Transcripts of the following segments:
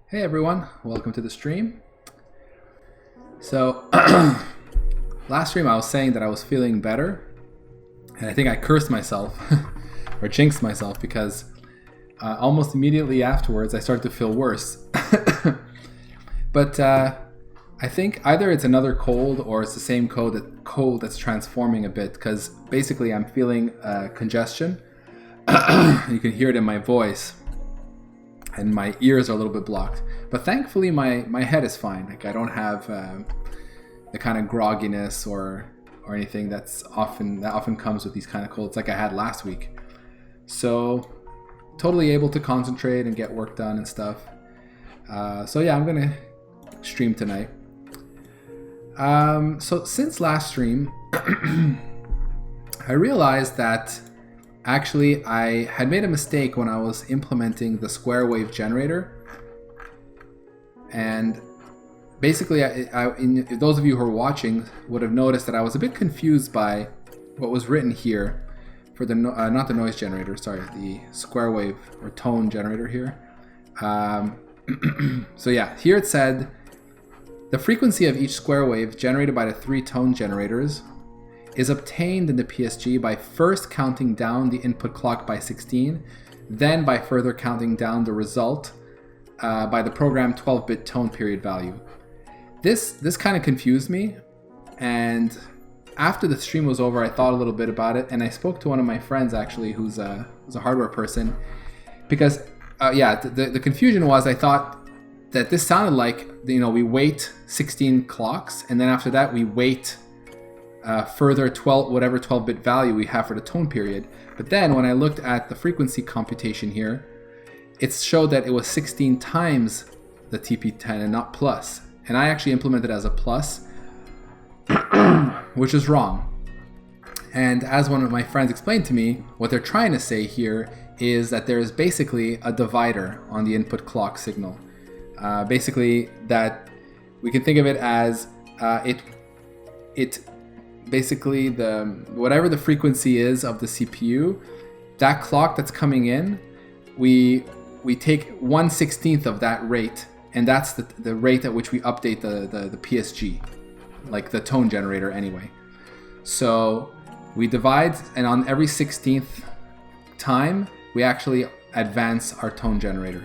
Hey everyone, welcome to the stream. So, last stream I was saying that I was feeling better, and I think I cursed myself, or jinxed myself, because almost immediately afterwards I started to feel worse. But I think either it's another cold or it's the same cold that's transforming a bit, because basically I'm feeling congestion. You can hear it in my voice. And my ears are a little bit blocked, but thankfully my head is fine. Like I don't have the kind of grogginess or anything that often comes with these kind of colds, like I had last week. So totally able to concentrate and get work done and stuff. So yeah, I'm gonna stream tonight. So since last stream, I realized that actually, I had made a mistake when I was implementing the square wave generator. And basically, those of you who are watching would have noticed that I was a bit confused by what was written here for the, not the noise generator, sorry, the square wave or tone generator here. So yeah, here it said, the frequency of each square wave generated by the 3 tone generators is obtained in the PSG by first counting down the input clock by 16, then by further counting down the result by the programmed 12-bit tone period value. This kind of confused me, and after the stream was over, I thought a little bit about it, and I spoke to one of my friends actually, who's a hardware person, because the confusion was I thought that this sounded like, you know, we wait 16 clocks, and then after that we wait further 12-bit value we have for the tone period. But then when I looked at the frequency computation here, it showed that it was 16 times the TP10 and not plus. And I actually implemented it as a plus, which is wrong. And as one of my friends explained to me, what they're trying to say here is that there is basically a divider on the input clock signal. Basically, that we can think of it as it basically whatever the frequency is of the CPU, that clock that's coming in, we take 1/16 of that rate, and that's the rate at which we update the PSG, like the tone generator anyway. So we divide, and on every 16th time we actually advance our tone generator.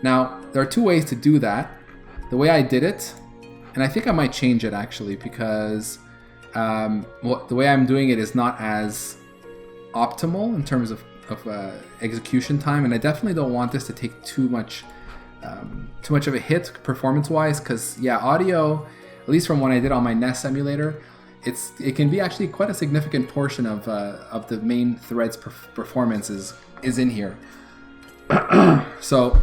Now there are 2 ways to do that. The way I did it, and I think I might change it actually, because the way I'm doing it is not as optimal in terms of execution time, and I definitely don't want this to take too much of a hit performance-wise, because yeah, audio, at least from when I did on my NES emulator, it can be actually quite a significant portion of the main thread's performance is in here. So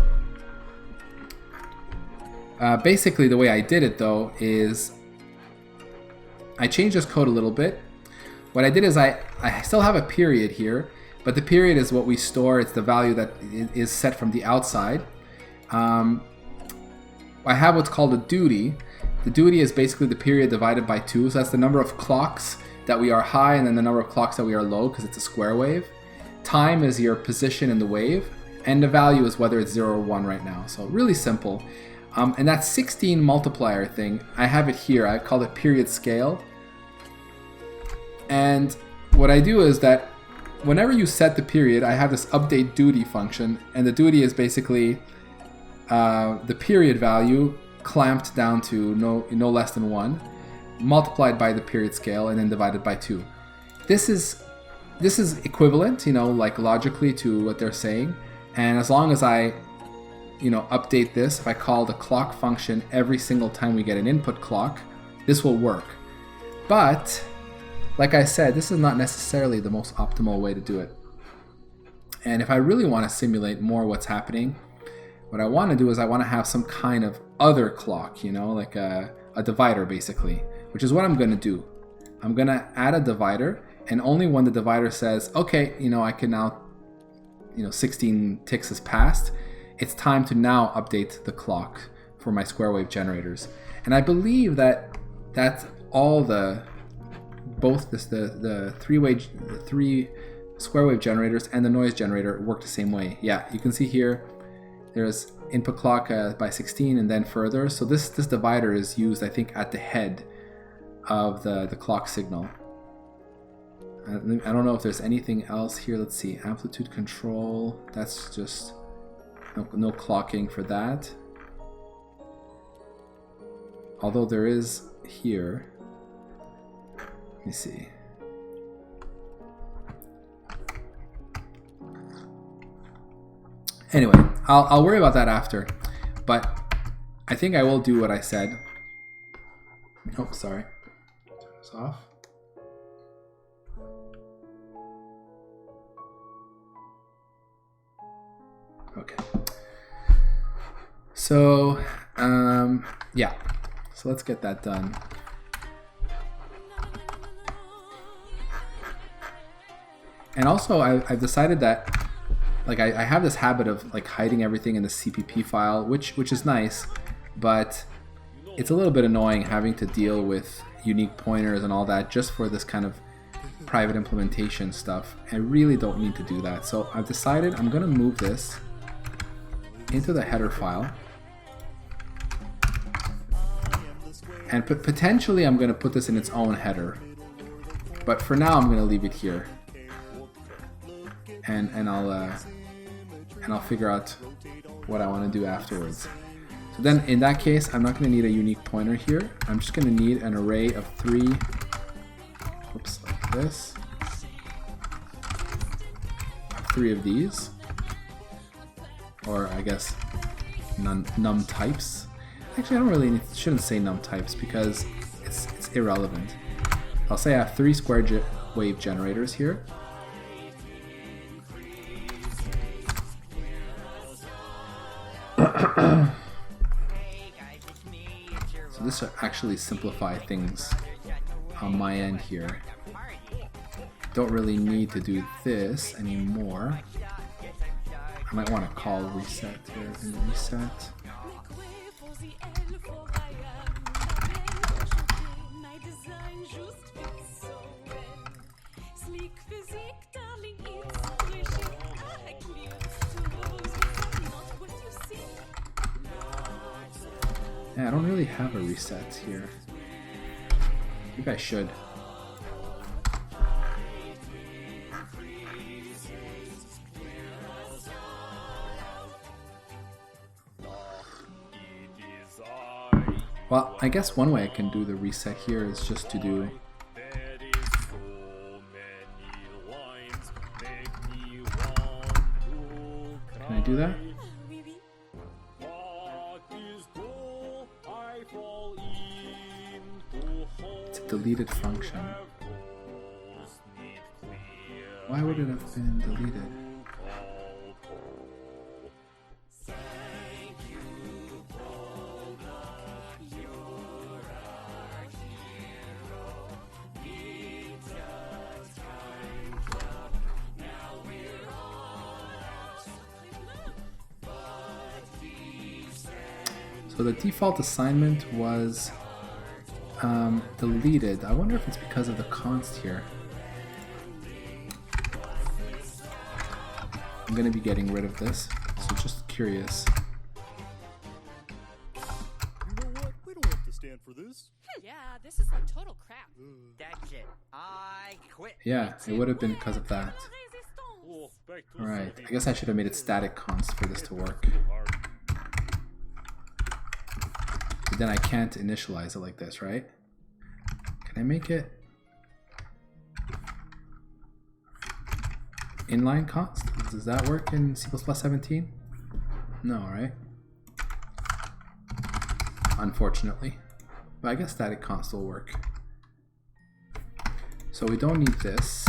basically the way I did it though is I changed this code a little bit. What I did is I still have a period here, but the period is what we store. It's the value that is set from the outside. I have what's called a duty. The duty is basically the period divided by 2. So that's the number of clocks that we are high and then the number of clocks that we are low, because it's a square wave. Time is your position in the wave, and the value is whether it's 0 or 1 right now. So really simple. And that 16 multiplier thing, I have it here. I call it period scale. And what I do is that whenever you set the period, I have this update duty function, and the duty is basically the period value clamped down to no less than 1, multiplied by the period scale, and then divided by 2. This is equivalent, you know, like logically to what they're saying. And as long as I, you know, update this, if I call the clock function every single time we get an input clock, this will work. But like I said, this is not necessarily the most optimal way to do it. And if I really want to simulate more what's happening, what I want to do is I want to have some kind of other clock, you know, like a divider basically, which is what I'm going to do. I'm going to add a divider, and only when the divider says, okay, you know, I can now, you know, 16 ticks has passed, it's time to now update the clock for my square wave generators. And I believe that that's all the 3 square wave generators and the noise generator work the same way. Yeah, you can see here there's input clock by 16 and then further. So this divider is used, I think, at the head of the clock signal. I don't know if there's anything else here. Let's see, amplitude control, that's just no clocking for that. Although there is here, let me see. Anyway, I'll worry about that after, but I think I will do what I said. Oh, sorry. Turn this off. Okay. So, yeah. So let's get that done. And also, I've decided that, like, I have this habit of like hiding everything in the CPP file, which is nice, but it's a little bit annoying having to deal with unique pointers and all that just for this kind of private implementation stuff. I really don't need to do that. So I've decided I'm going to move this into the header file. And potentially I'm going to put this in its own header. But for now I'm going to leave it here. And I'll figure out what I want to do afterwards. So then in that case, I'm not going to need a unique pointer here. I'm just going to need an array of 3, oops, like this, 3 of these, or I guess num types. Actually, I don't really shouldn't say num types because it's irrelevant. I'll say I have 3 square wave generators here. So this will actually simplify things on my end here. Don't really need to do this anymore. I might want to call reset here and reset. Yeah, I don't really have a reset here. I think I should. Well, I guess one way I can do the reset here is just to do Can I do that? It's a deleted function. Why would it have been deleted? So the default assignment was deleted. I wonder if it's because of the const here. I'm going to be getting rid of this, so just curious. You know what? We don't have to stand for this. Yeah, this is like total crap. That's it. I quit. Yeah, it would have been because of that. Alright, I guess I should have made it static const for this to work. But then I can't initialize it like this, right? Can I make it inline const? Does that work in C++ 17? No, right? Unfortunately. But I guess static const will work. So we don't need this.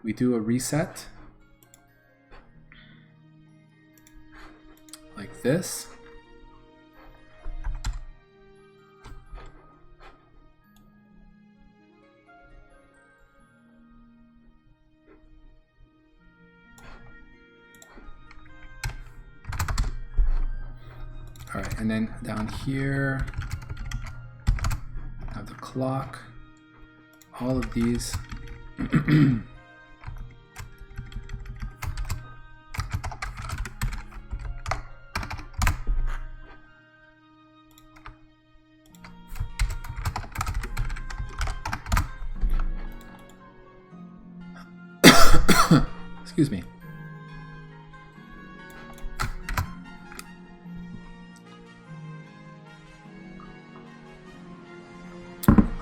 We do a reset. Like this. All right, and then down here, I have the clock, all of these. Excuse me.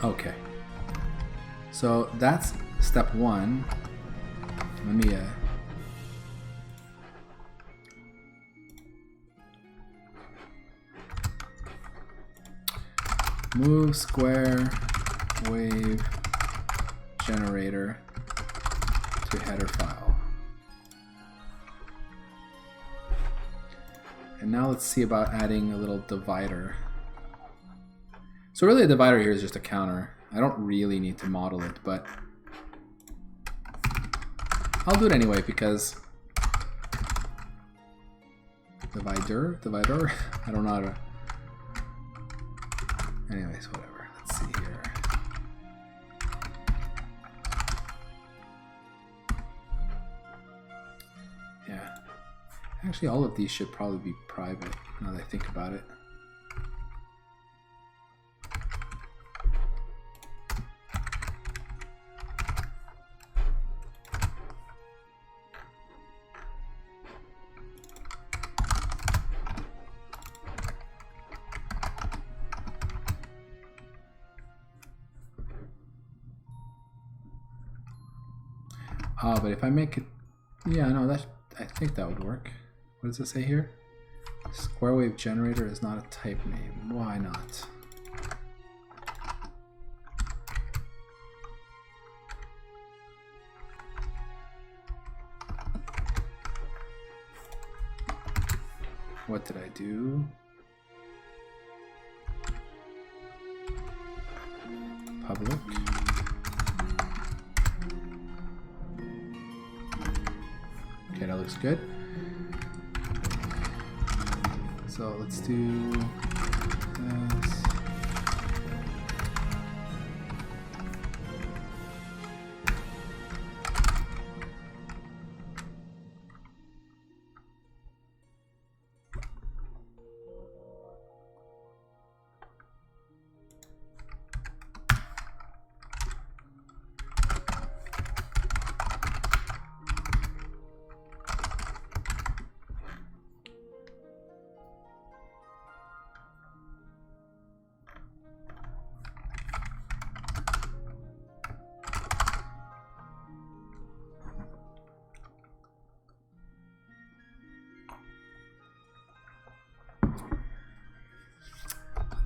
Okay. So that's step one. Let me move square wave generator to header file. And now let's see about adding a little divider. So really a divider here is just a counter. I don't really need to model it, but I'll do it anyway because divider, I don't know how to. Anyways, whatever. Let's see here. Yeah. Actually, all of these should probably be private now that I think about it. Oh, but if I make it, yeah, no, I think that would work. What does it say here? Square wave generator is not a type name. Why not? What did I do? Public. Okay, that looks good. So let's do this.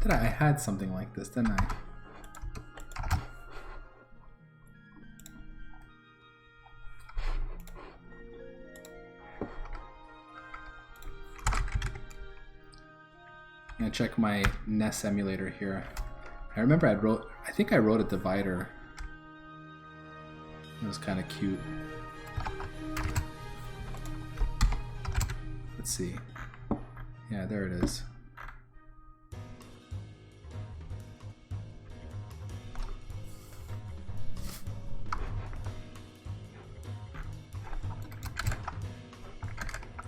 I had something like this, didn't I? I'm gonna check my NES emulator here. I remember I think I wrote a divider. It was kind of cute. Let's see. Yeah, there it is.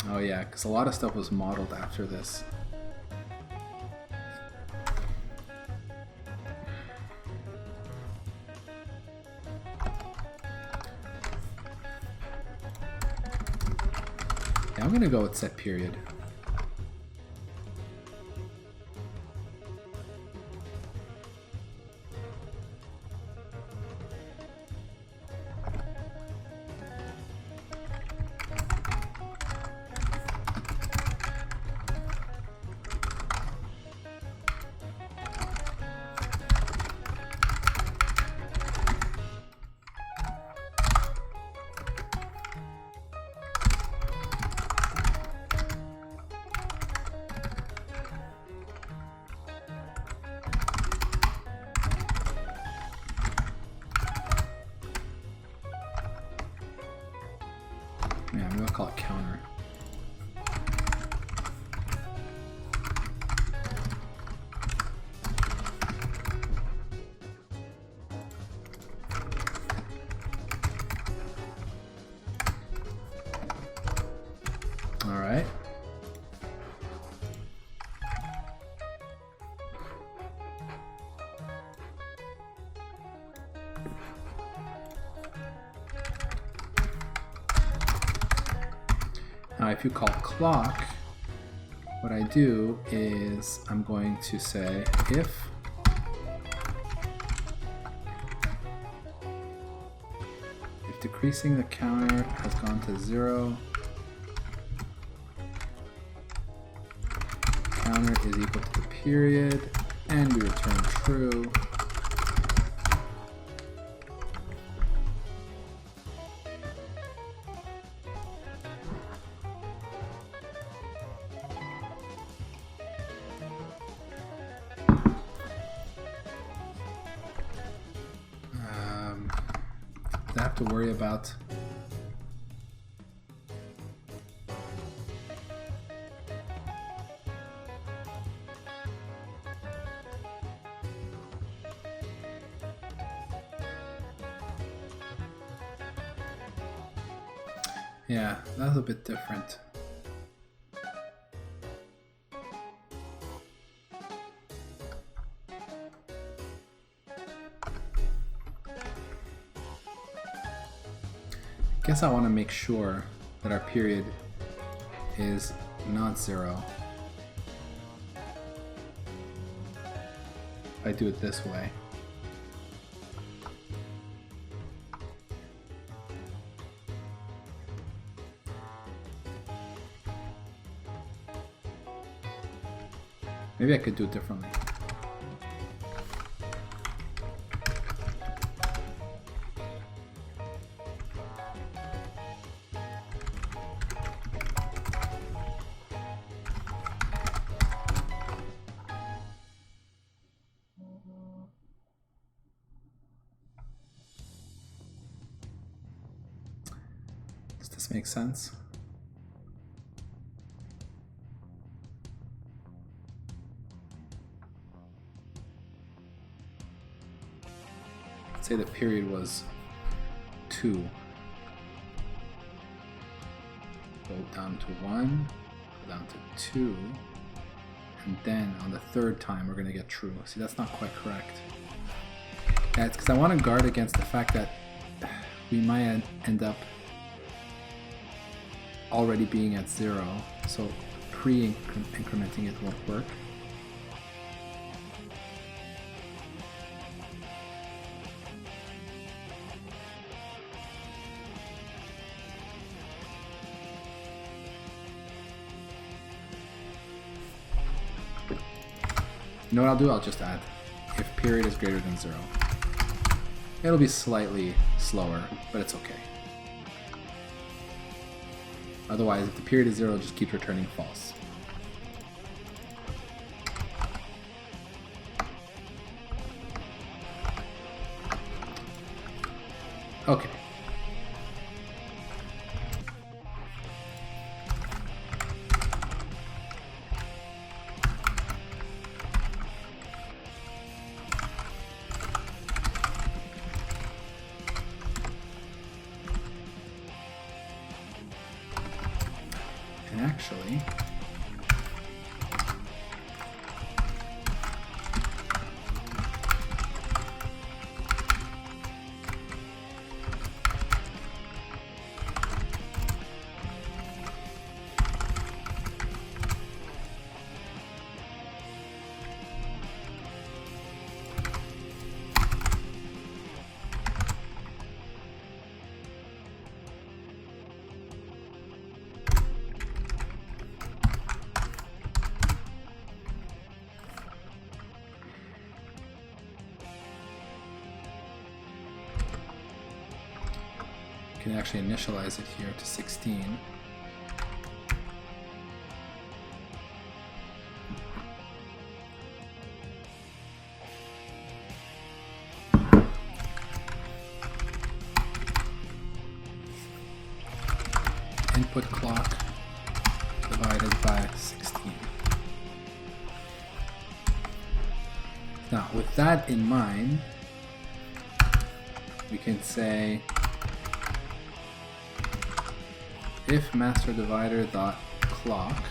Oh yeah, because a lot of stuff was modeled after this. Yeah, I'm gonna go with set period. Yeah, I'm gonna call it counter. All right. Now if you call clock, what I do is I'm going to say if decreasing the counter has gone to 0, counter is equal to the period, and we return true. I have to worry about yeah, that's a bit different. I guess I want to make sure that our period is not 0. If I do it this way. Maybe I could do it differently. Does this make sense? Let's say the period was 2. Go down to 1, go down to 2, and then on the third time we're going to get true. See, that's not quite correct. That's because I want to guard against the fact that we might end up already being at 0, so pre-incrementing it won't work. You know what I'll do? I'll just add if period is greater than 0. It'll be slightly slower, but it's okay. Otherwise, if the period is 0, it just keeps returning false. Okay. And actually, can actually initialize it here to 16. Input clock divided by 16. Now, with that in mind, we can say if master divider dot clock,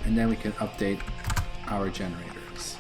and then we can update our generators.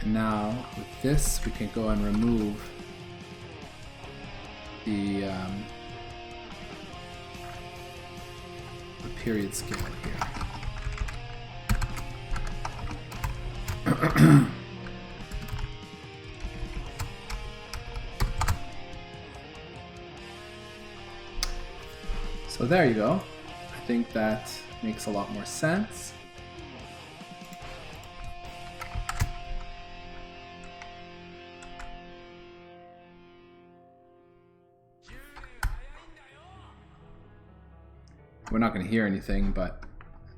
And now with this, we can go and remove the period scale here. So there you go. I think that makes a lot more sense. We're not going to hear anything, but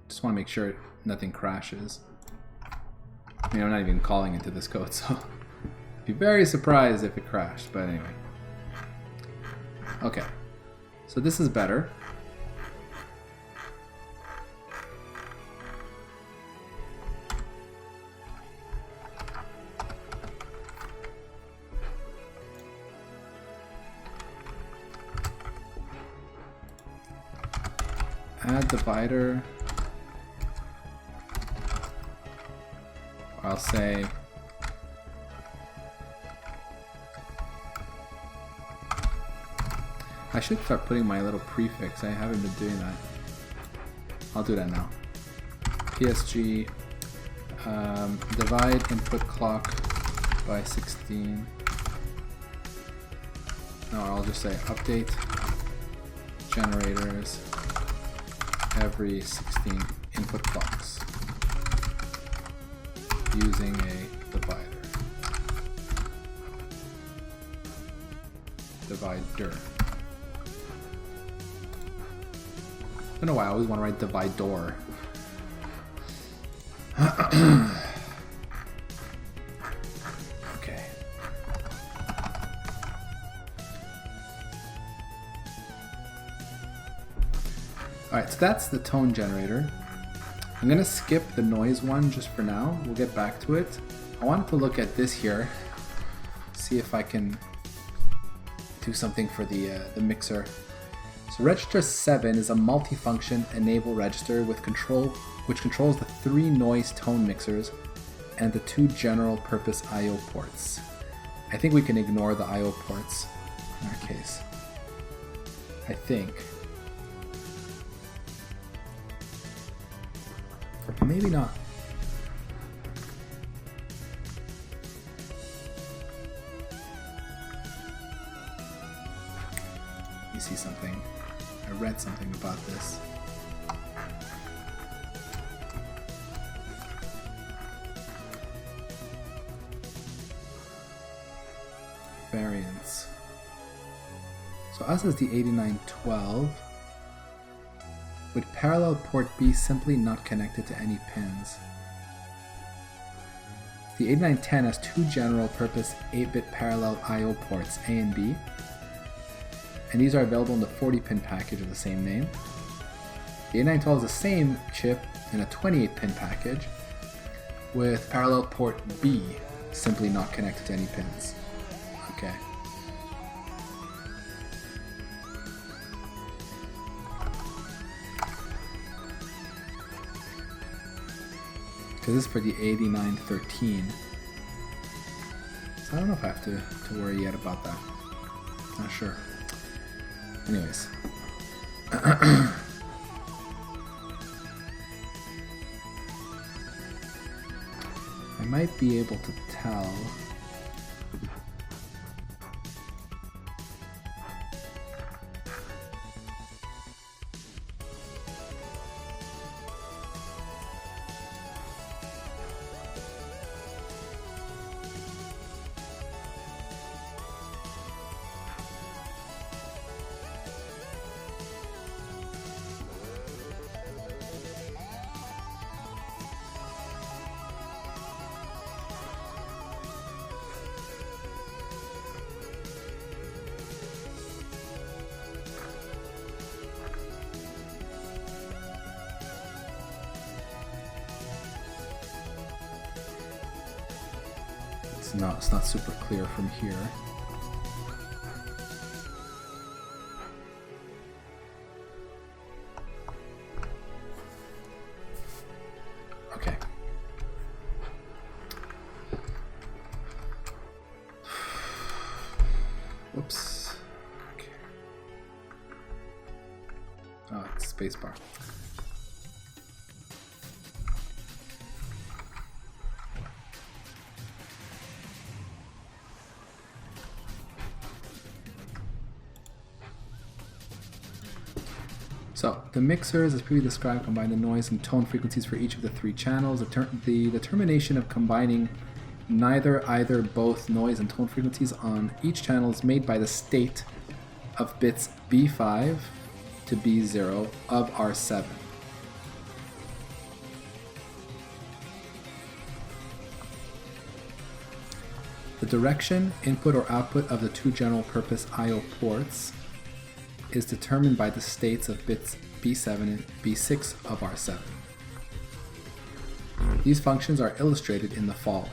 just want to make sure nothing crashes. I mean, I'm not even calling into this code, so I'd be very surprised if it crashed, but anyway. Okay, so this is better. Add divider. I'll say I should start putting my little prefix. I haven't been doing that. I'll do that now. PSG divide input clock by 16. No, I'll just say update generators every 16 input clocks using a divider. Divider. I don't know why I always want to write dividor. Okay. Alright, so that's the tone generator. I'm going to skip the noise one just for now. We'll get back to it. I wanted to look at this here, see if I can do something for the mixer. So register 7 is a multifunction enable register with which controls the 3 noise tone mixers and the 2 general purpose I/O ports. I think we can ignore the I/O ports in our case. I think. Maybe not. You see something. I read something about this. Variants. So us is the 8912. With parallel port B simply not connected to any pins. The 8910 has 2 general purpose 8-bit parallel I/O ports, A and B, and these are available in the 40-pin package of the same name. The 8912 is the same chip in a 28-pin package, with parallel port B simply not connected to any pins. Okay. Because this is for the 8913. So I don't know if I have to worry yet about that. Not sure. Anyways. I might be able to tell. It's not super clear from here. Okay. Whoops. Okay. Oh, it's spacebar. So, the mixers, as previously described, combine the noise and tone frequencies for each of the three channels. The determination of combining neither, either, both noise and tone frequencies on each channel is made by the state of bits B5 to B0 of R7. The direction, input, or output of the two general purpose I/O ports is determined by the states of bits B7 and B6 of R7. These functions are illustrated in the following.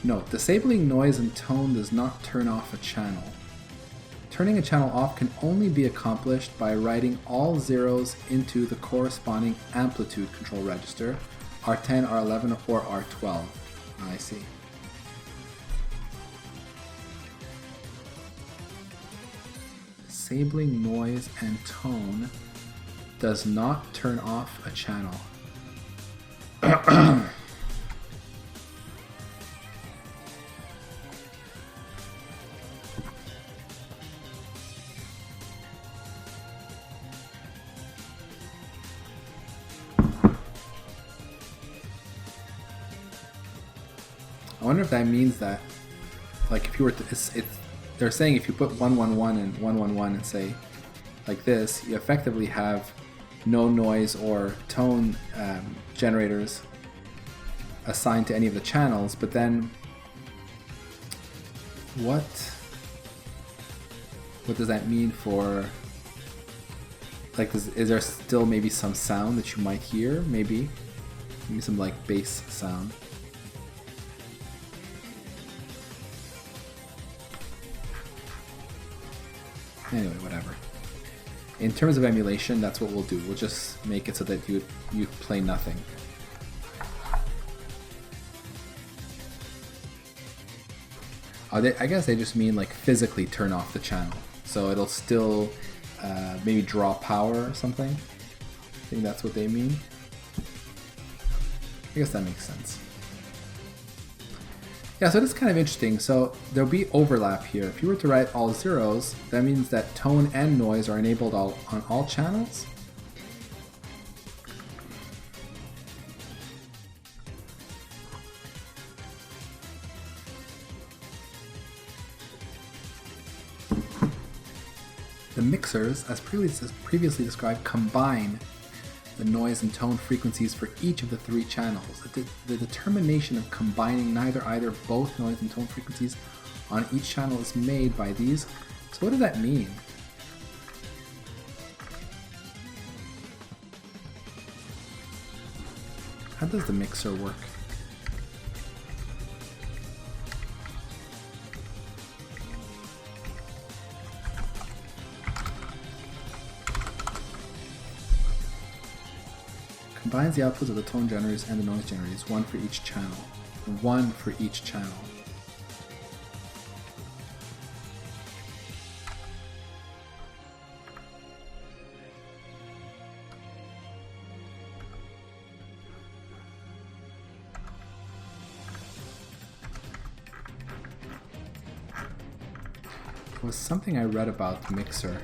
Note, disabling noise and tone does not turn off a channel. Turning a channel off can only be accomplished by writing all zeros into the corresponding amplitude control register, R10, R11, or R12. I see. Disabling noise and tone does not turn off a channel. I wonder if that means that, like, if you were to, they're saying if you put 111 and 111 and say like this, you effectively have no noise or tone generators assigned to any of the channels, but then what does that mean for, like, is there still maybe some sound that you might hear, maybe some like bass sound? Anyway, whatever. In terms of emulation, that's what we'll do. We'll just make it so that you play nothing. I guess they just mean like physically turn off the channel. So it'll still maybe draw power or something. I think that's what they mean. I guess that makes sense. Yeah, so it's kind of interesting. So there'll be overlap here. If you were to write all zeros, that means that tone and noise are enabled on all channels. The mixers, as previously described, combine the noise and tone frequencies for each of the three channels. The determination of combining neither, either, both noise and tone frequencies on each channel is made by these. So what does that mean? How does the mixer work? Combines the outputs of the tone generators and the noise generators, one for each channel. One for each channel. It was something I read about the mixer.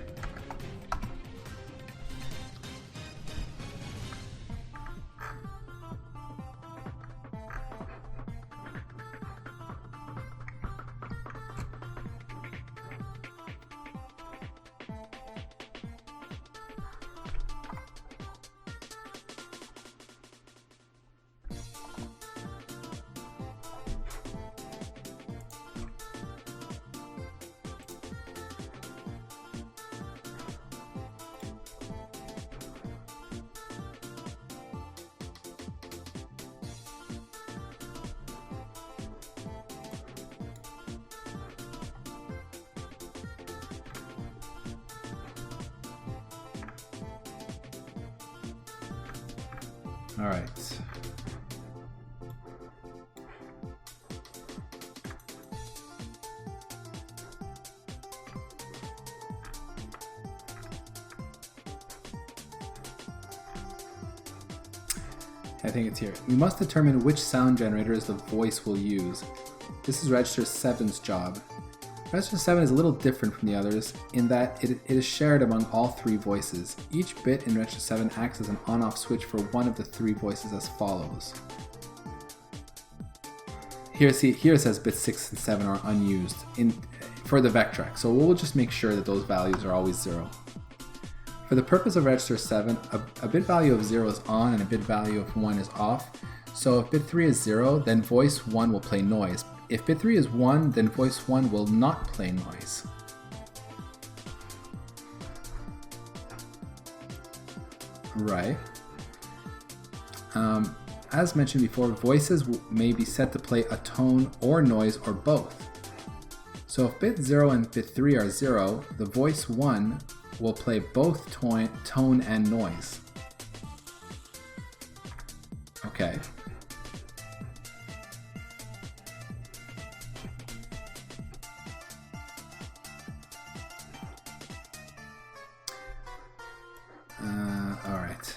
All right. I think it's here. We must determine which sound generators the voice will use. This is register 7's job. Register 7 is a little different from the others in that it is shared among all 3 voices. Each bit in register 7 acts as an on-off switch for one of the 3 voices as follows. Here it says bits 6 and 7 are unused for the Vectrex, so we'll just make sure that those values are always 0. For the purpose of register 7, a bit value of 0 is on and a bit value of 1 is off. So if bit 3 is 0, then voice 1 will play noise. If bit 3 is 1, then voice 1 will not play noise. Right. As mentioned before, voices may be set to play a tone or noise or both. So if bit 0 and bit 3 are 0, the voice 1 will play both tone and noise. Okay. All right.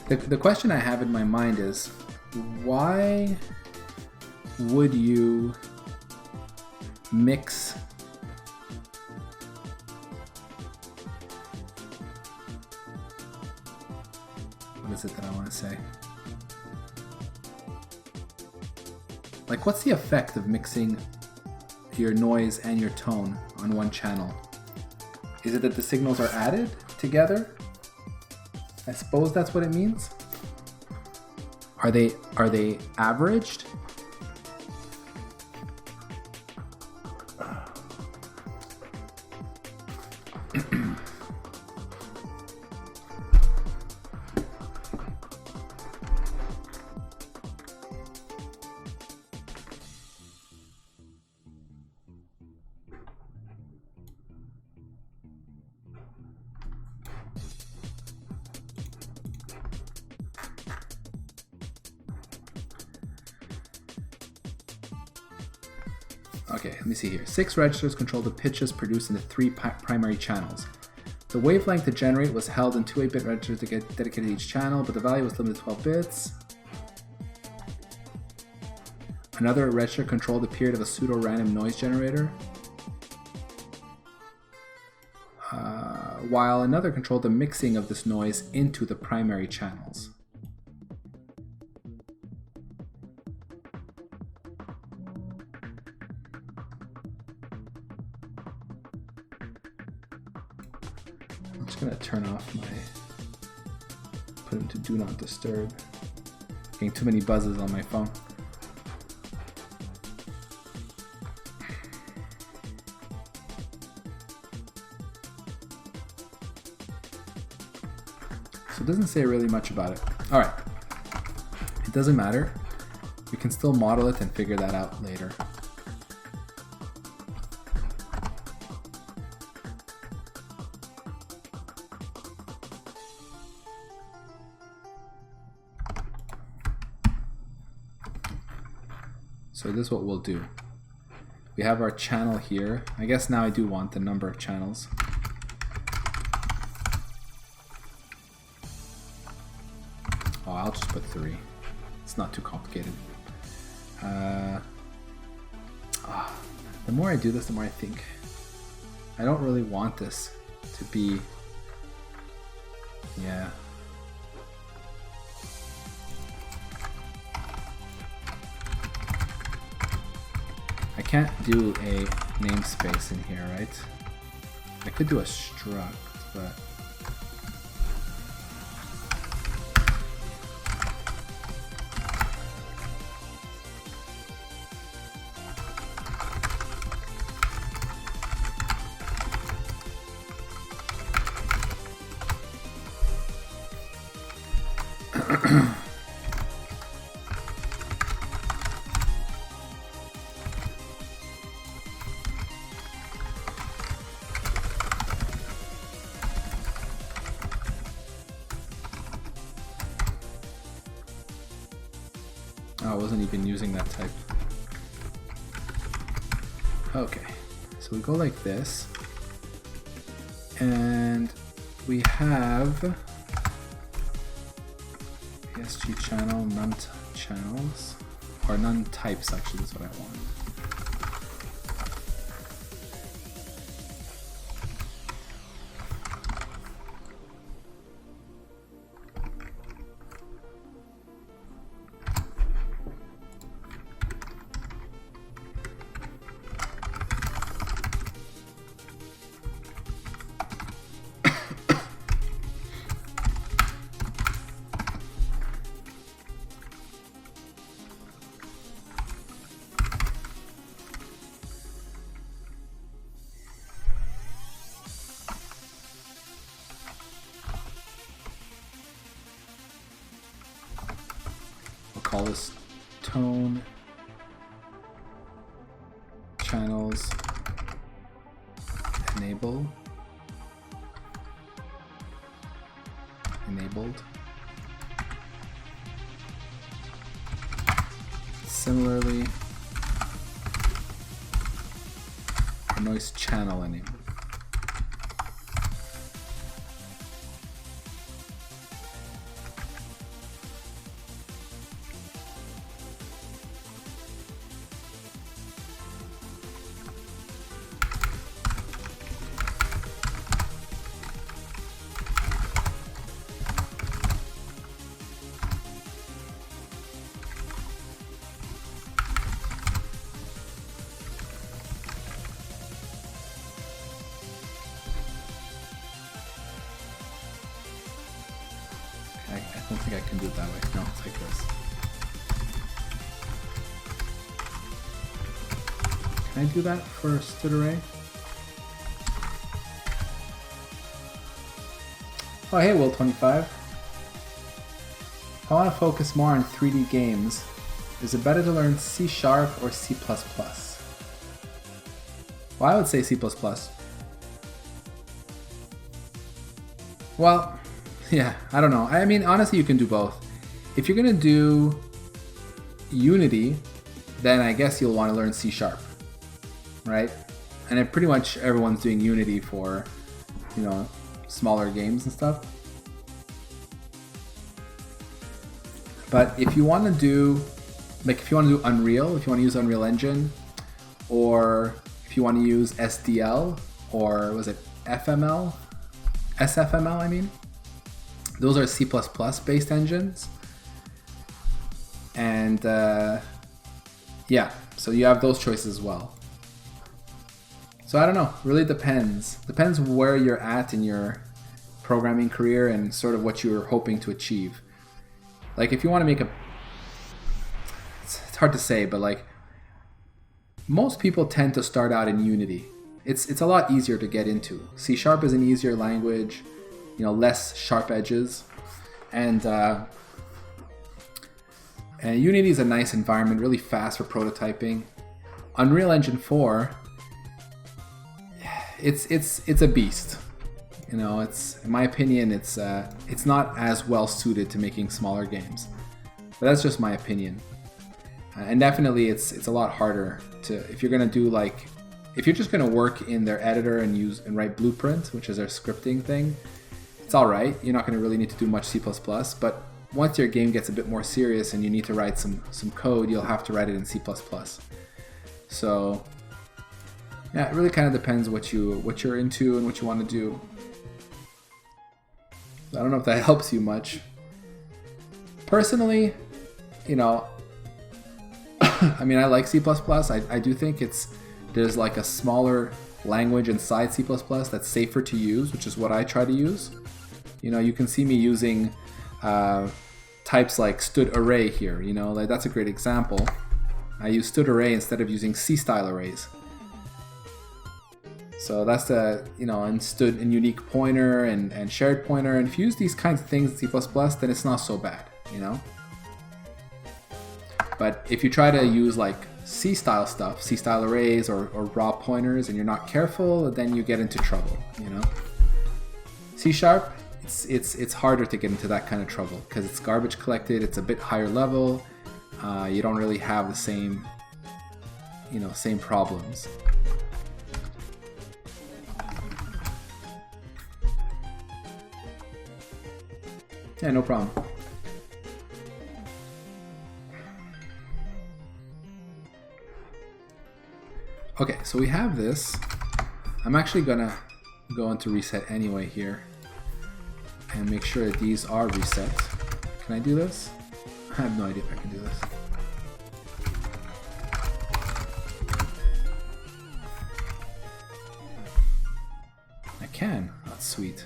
The question I have in my mind is, why would you mix what is it that I want to say? Like, what's the effect of mixing your noise and your tone on one channel? Is it that the signals are added together? I suppose that's what it means. Are they averaged? Okay, let me see here. 6 registers control the pitches produced in the 3 primary channels. The wavelength to generate was held in 2 8-bit registers dedicated to each channel, but the value was limited to 12 bits. Another register controlled the period of a pseudo-random noise generator, while another controlled the mixing of this noise into the primary channels. I'm just gonna turn off put into do not disturb. Getting too many buzzes on my phone. So it doesn't say really much about it. All right, it doesn't matter. We can still model it and figure that out later. So this is what we'll do. We have our channel here. I guess now I do want the number of channels. Oh, I'll just put 3. It's not too complicated. The more I do this, the more I think I don't really want this to be, yeah. I can't do a namespace in here, right? I could do a struct, but Oh, I wasn't even using that type. Okay, so we go like this. And we have PSG channel, none channels, or none types actually is what I want. Call this tone channels enabled. Similarly, our noise channel enabled. I don't think I can do it that way. No, it's like this. Can I do that for stood array? Oh, hey, Will25. If I want to focus more on 3D games, is it better to learn C# or C++? Well, I would say C++. Well, yeah, I don't know. I mean, honestly, you can do both. If you're going to do Unity, then I guess you'll want to learn C#, right? And then pretty much everyone's doing Unity for, you know, smaller games and stuff. But if you want to do, like if you want to do Unreal, if you want to use Unreal Engine, or if you want to use SDL, or was it FML? SFML, I mean. Those are C++ based engines. And yeah, so you have those choices as well. So I don't know, really depends. Depends where you're at in your programming career and sort of what you're hoping to achieve. Like if you want to make it's hard to say, but like most people tend to start out in Unity. It's a lot easier to get into. C# is an easier language, you know, less sharp edges, and Unity is a nice environment, really fast for prototyping. Unreal Engine 4, it's a beast. You know, it's, in my opinion, it's not as well suited to making smaller games, but that's just my opinion. And definitely, it's a lot harder to, if you're gonna do like, if you're just gonna work in their editor and use and write Blueprint, which is their scripting thing, it's all right. You're not gonna really need to do much C++, but once your game gets a bit more serious and you need to write some code, you'll have to write it in C++. So yeah, it really kind of depends what you're into and what you want to do. I don't know if that helps you much. Personally, you know, I mean, I like C++. I do think there's like a smaller language inside C++ that's safer to use, which is what I try to use. You know, you can see me using types like stood array here. You know, like that's a great example. I use stood array instead of using C-style arrays. So that's the, you know, and stood and unique pointer and shared pointer. And if you use these kinds of things in C++, then it's not so bad, you know? But if you try to use like C-style stuff, C-style arrays or raw pointers, and you're not careful, then you get into trouble, you know? C#, it's harder to get into that kind of trouble because it's garbage collected, it's a bit higher level, you don't really have the same, same problems. Yeah, no problem. Okay, so we have this. I'm actually gonna go into reset anyway here and make sure that these are reset. Can I do this? I have no idea if I can do this. I can. That's sweet.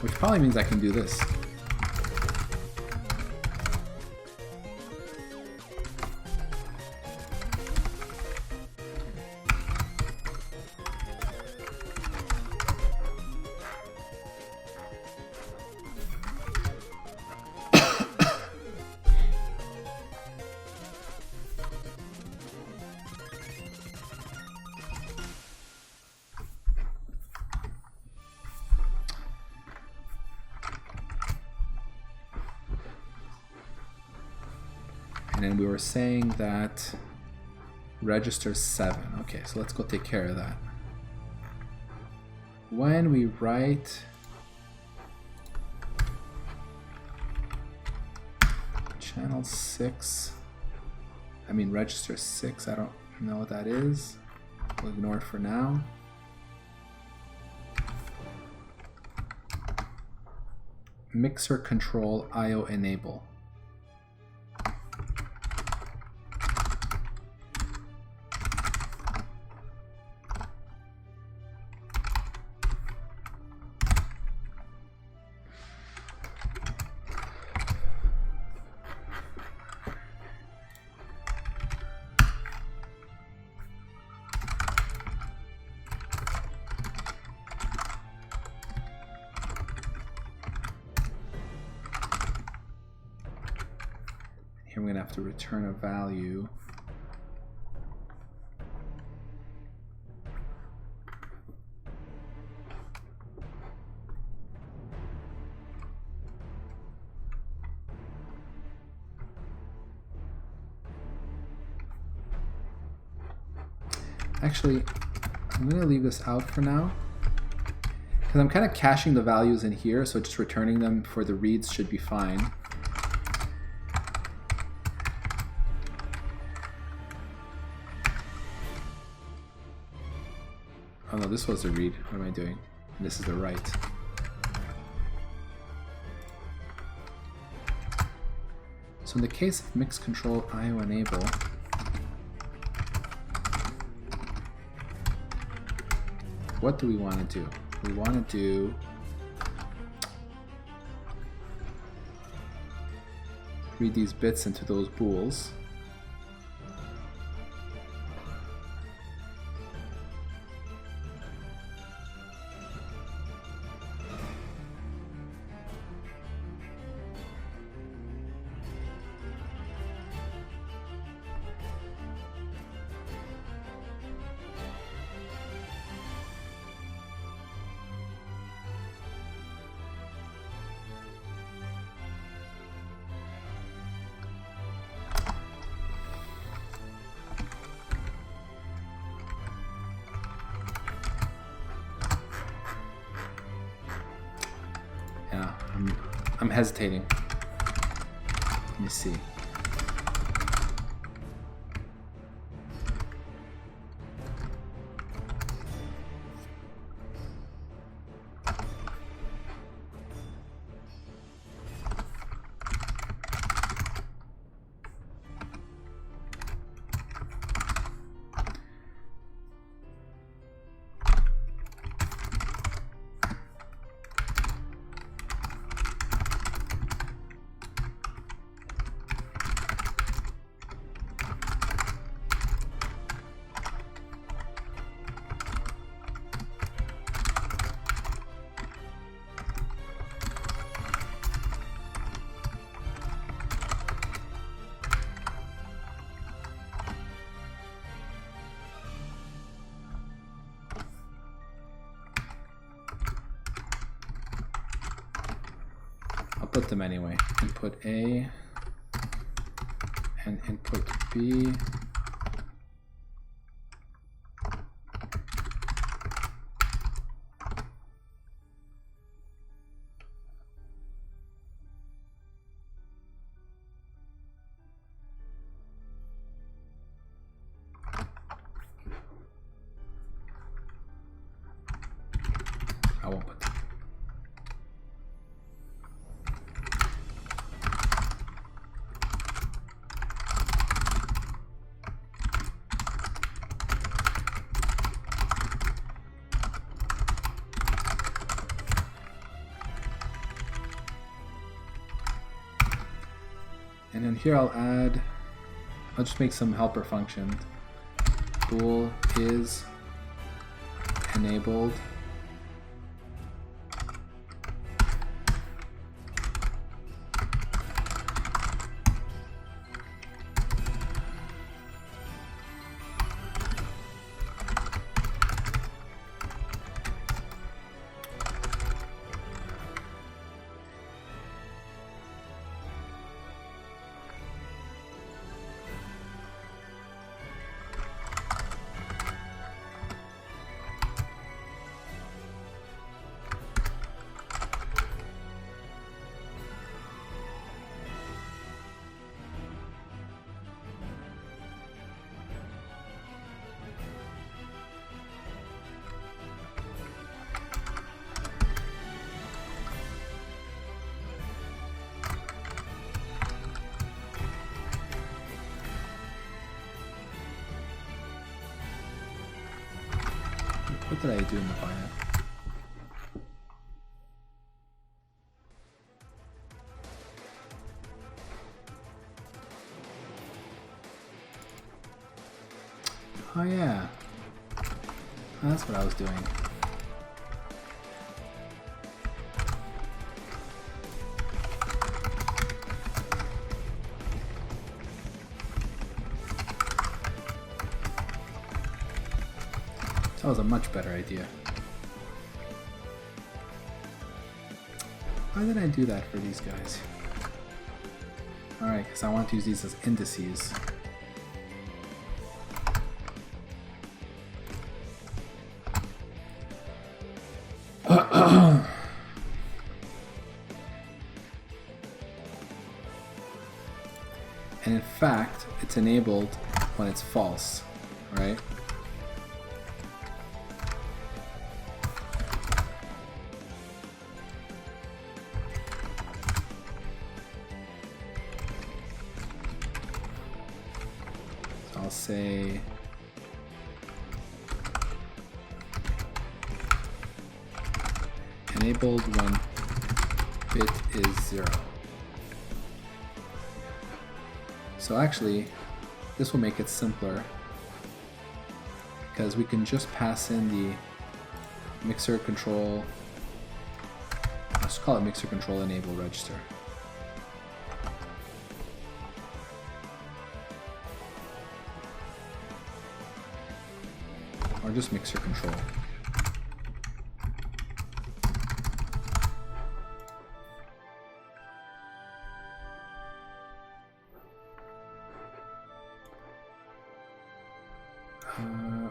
Which probably means I can do this. And then we were saying that register 7. Okay, so let's go take care of that. When we write channel 6, I mean register 6, I don't know what that is. We'll ignore it for now. Mixer control IO enable. Here we're going to have to return a value. Actually, I'm going to leave this out for now, because I'm kind of caching the values in here, so just returning them for the reads should be fine. Oh no, this was the read. What am I doing? This is the write. So in the case of mix control IO enable, what do we want to do? We want to do read these bits into those bools. Yeah, I'm hesitating. Let me see. I'll put them anyway. Input A, and input B. I won't put that. And then here I'll just make some helper function. Bool is enabled. What did I do in the file? Oh yeah, that's what I was doing. That was a much better idea. Why did I do that for these guys? Alright, because I want to use these as indices. And in fact, it's enabled when it's false, right? So I'll say enabled when bit is 0. So actually, this will make it simpler because we can just pass in the mixer control, let's call it mixer control enable register. Or just mixer control.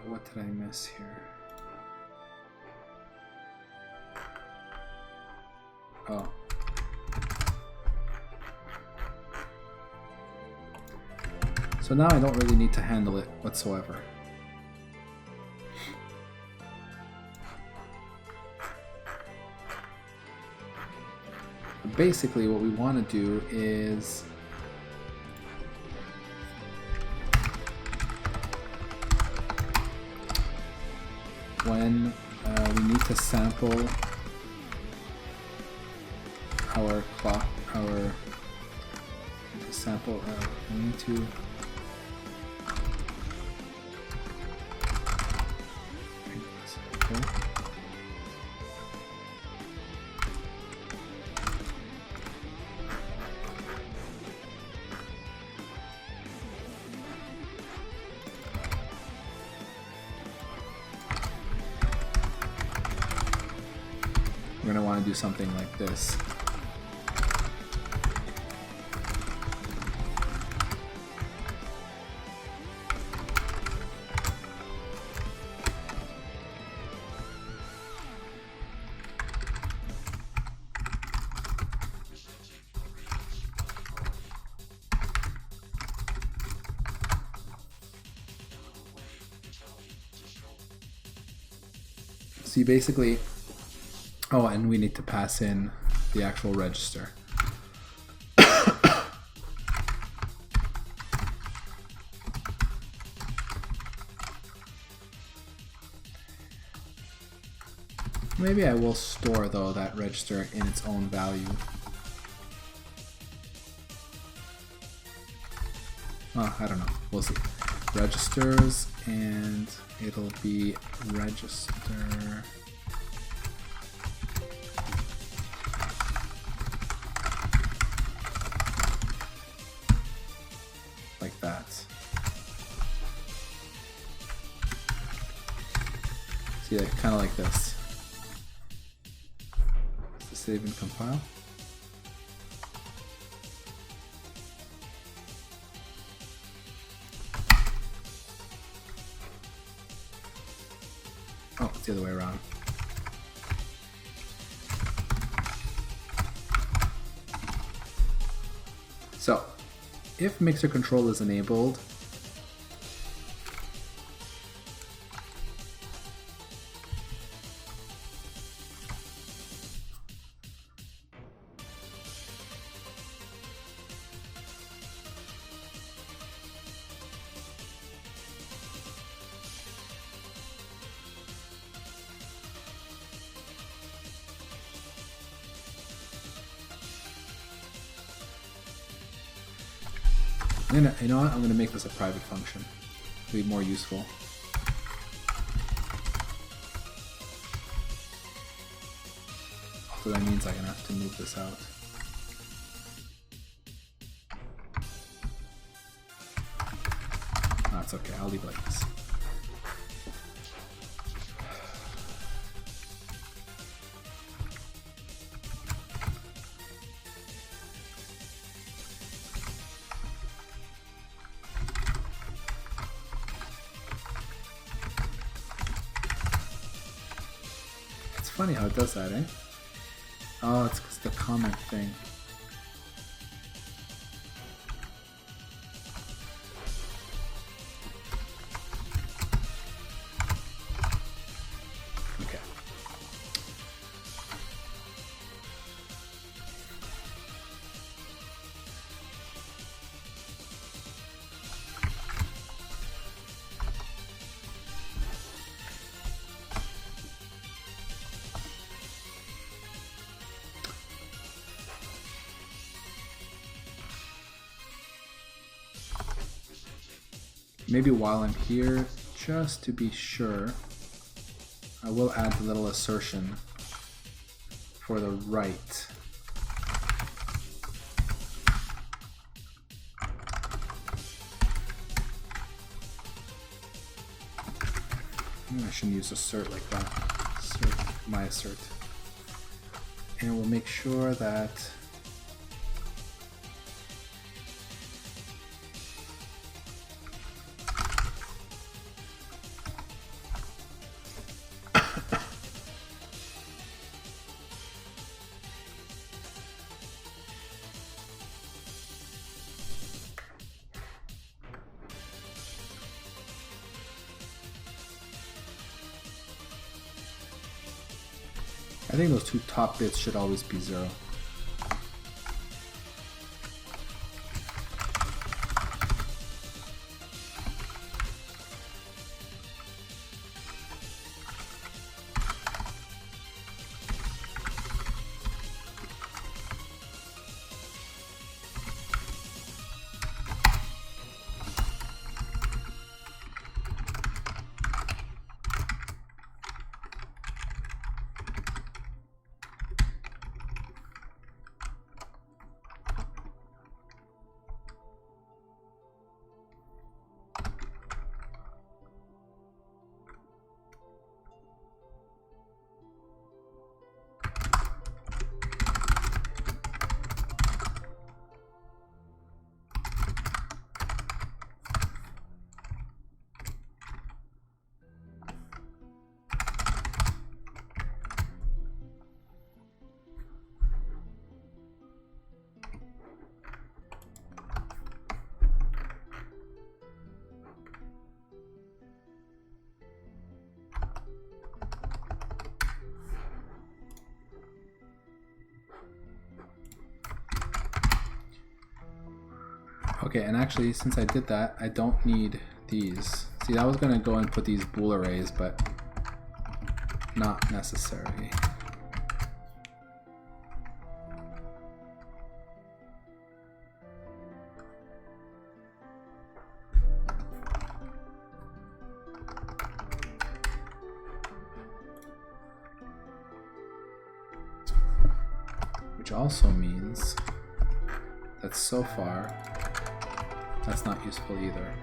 What did I miss here? Oh. So now I don't really need to handle it whatsoever. Basically what we want to do is when we need to sample our clock, we need to we're going to want to do something like this. So you basically, oh, and we need to pass in the actual register. Maybe I will store, though, that register in its own value. Oh, I don't know. We'll see. Registers, and it'll be register. Like that. See, like, kind of like this. Save and compile. Oh, it's the other way around. So, if mixer control is enabled, you know what? I'm going to make this a private function. It'll be more useful. So that means I'm going to have to move this out. That's okay. I'll leave it like this. Funny how it does that, eh? Oh, it's because the comment thing. Okay. Maybe while I'm here, just to be sure, I will add the little assertion for the right. I shouldn't use assert like that. Assert, my assert. And we'll make sure that I think those two top bits should always be 0. Okay, and actually, since I did that, I don't need these. See, I was going to go and put these bool arrays, but not necessary. Which also means that so far, that's not useful either.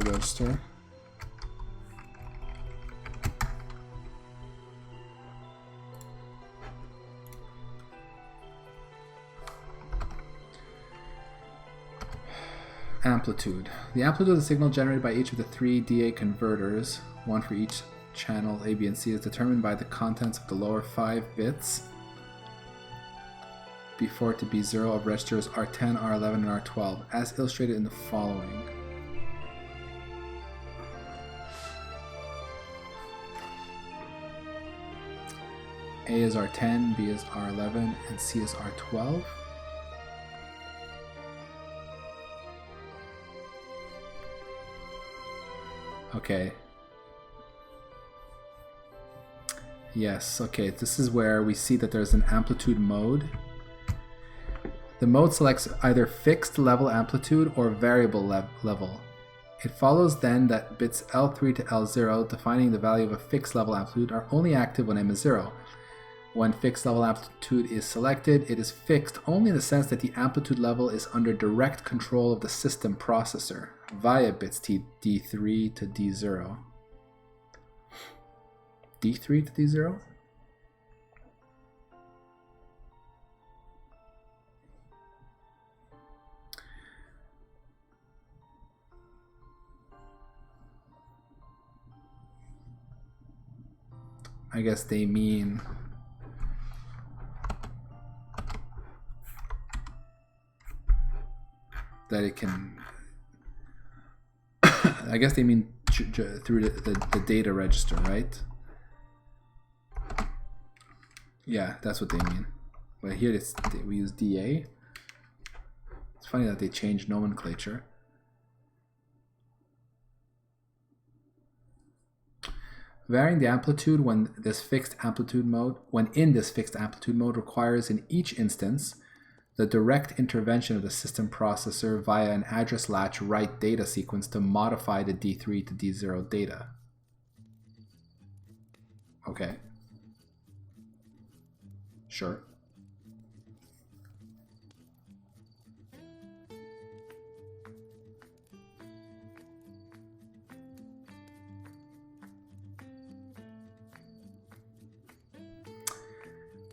Register. Amplitude. The amplitude of the signal generated by each of the three DA converters, one for each channel A, B, and C, is determined by the contents of the lower 5 bits before to be 0 of registers R10, R11, and R12, as illustrated in the following. A is R10, B is R11, and C is R12. Okay. Yes, okay, this is where we see that there's an amplitude mode. The mode selects either fixed level amplitude or variable level. It follows then that bits L3 to L0, defining the value of a fixed level amplitude, are only active when M is 0. When fixed level amplitude is selected, it is fixed only in the sense that the amplitude level is under direct control of the system processor via bits D3 to D0. D3 to D0? I guess they mean that it can, I guess they mean through the data register, right? Yeah, that's what they mean. But here we use DA. It's funny that they changed nomenclature. Varying the amplitude when in this fixed amplitude mode requires in each instance the direct intervention of the system processor via an address latch write data sequence to modify the D3 to D0 data. Okay. Sure.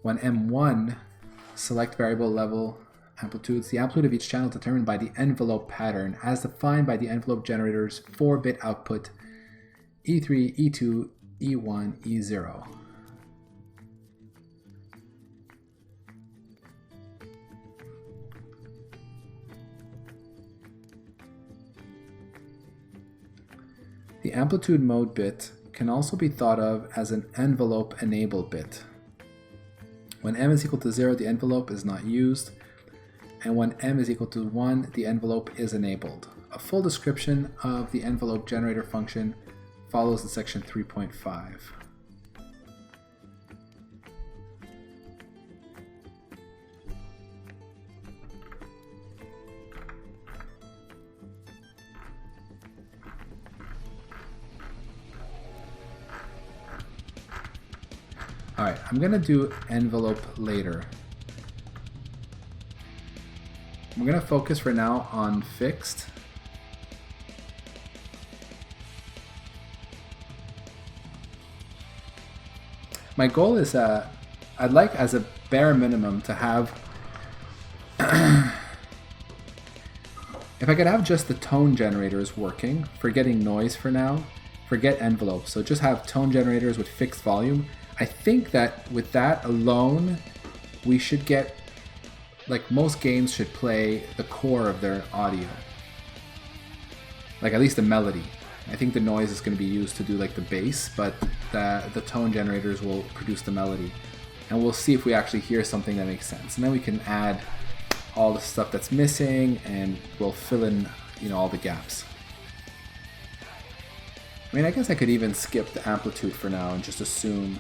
When M1 select variable level amplitudes, the amplitude of each channel is determined by the envelope pattern as defined by the envelope generator's 4-bit output E3, E2, E1, E0. The amplitude mode bit can also be thought of as an envelope enable bit. When m is equal to 0, the envelope is not used, and when m is equal to 1, the envelope is enabled. A full description of the envelope generator function follows in section 3.5. Alright, I'm going to do envelope later. I'm going to focus for now on fixed. My goal is I'd like as a bare minimum to have If I could have just the tone generators working, forgetting noise for now, forget envelope, so just have tone generators with fixed volume, I think that with that alone, we should get, like most games should play the core of their audio. Like at least the melody. I think the noise is going to be used to do like the bass, but the tone generators will produce the melody. And we'll see if we actually hear something that makes sense. And then we can add all the stuff that's missing and we'll fill in, you know, all the gaps. I mean, I guess I could even skip the amplitude for now and just assume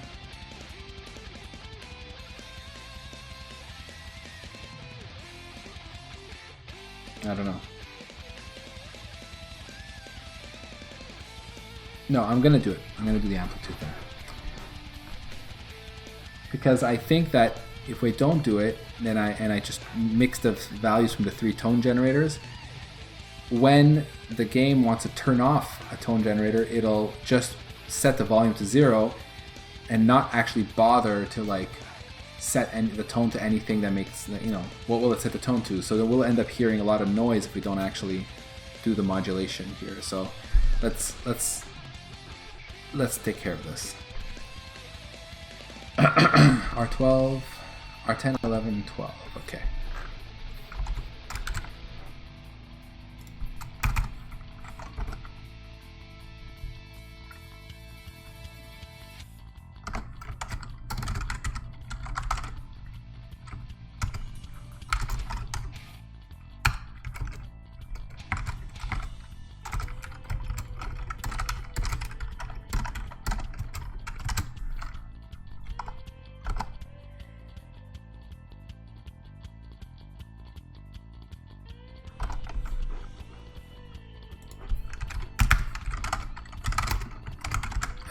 I don't know. No, I'm gonna do it. I'm gonna do the amplitude there. Because I think that if we don't do it, then I just mix the values from the 3 tone generators, when the game wants to turn off a tone generator, it'll just set the volume to 0 and not actually bother to like set the tone to anything that makes, you know, what will it set the tone to? So then we'll end up hearing a lot of noise if we don't actually do the modulation here. So let's take care of this. R12, R10, 11, 12. Okay.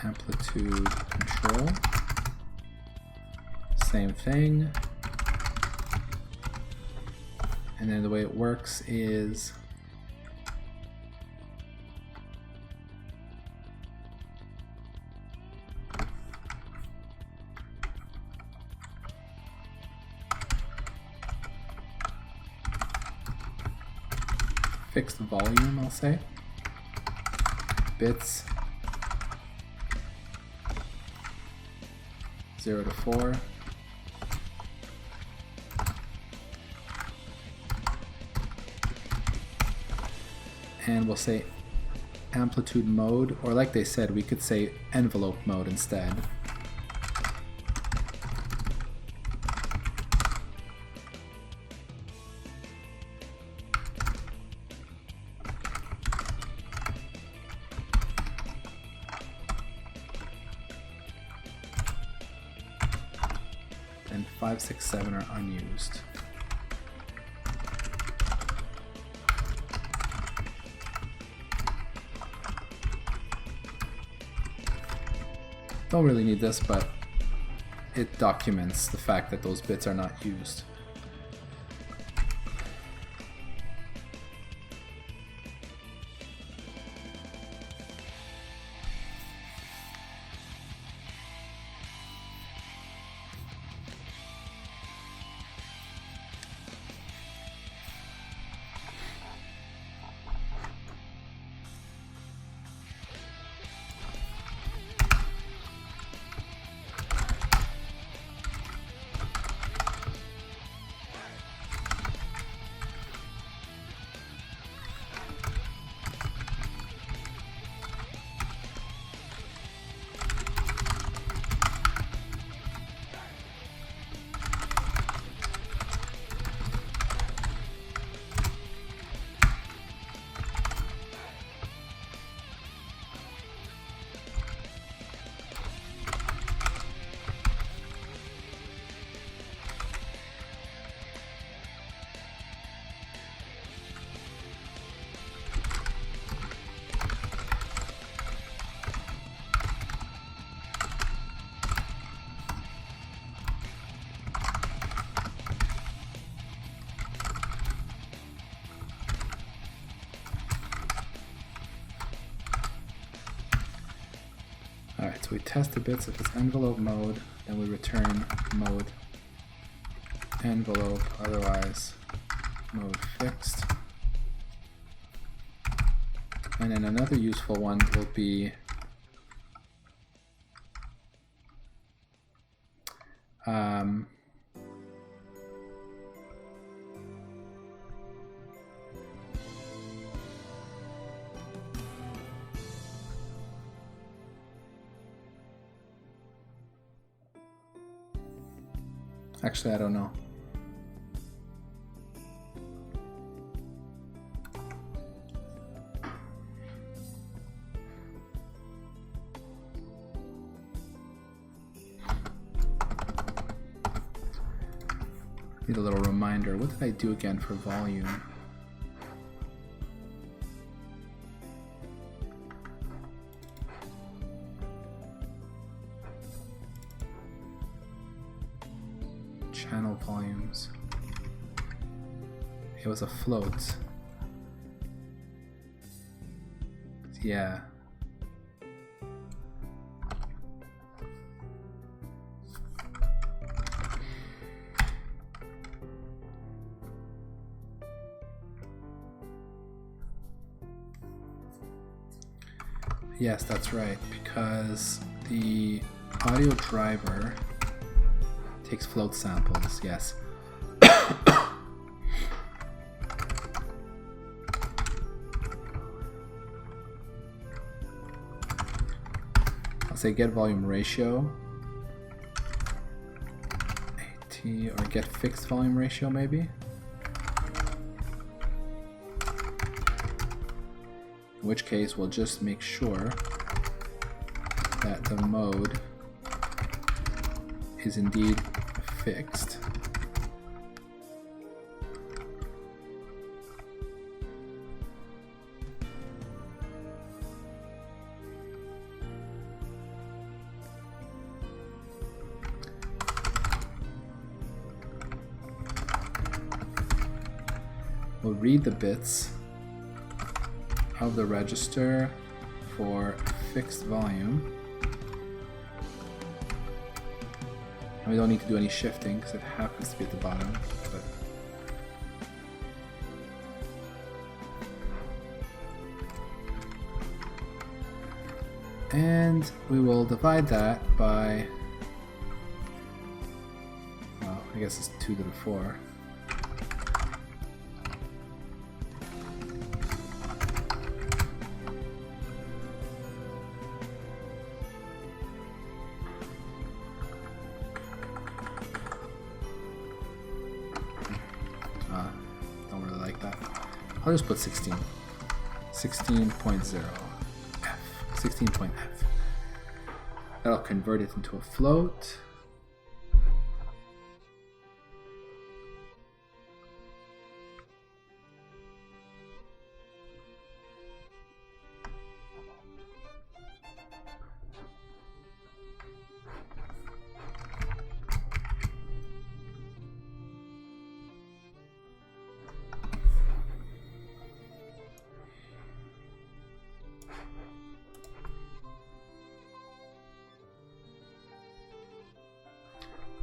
Amplitude control, same thing, and then the way it works is fixed volume, I'll say, bits 0 to 4. And we'll say amplitude mode, or like they said, we could say envelope mode instead. And 5, 6, 7 are unused. Don't really need this, but it documents the fact that those bits are not used. Alright, so we test the bits. If it's envelope mode, then we return mode envelope, otherwise mode fixed. And then another useful one will be actually, I don't know. Need a little reminder. What did I do again for volume? Channel volumes. It was a float. Yeah. Yes, that's right, because the audio driver takes float samples, yes. I'll say get volume ratio, AT, or get fixed volume ratio maybe. In which case we'll just make sure that the mode is indeed fixed. We'll read the bits of the register for fixed volume. And we don't need to do any shifting because it happens to be at the bottom. But and we will divide that by, well, I guess it's 2 to the 4. Don't really like that. I'll just put 16. 16.0 F. 16.f. That'll convert it into a float.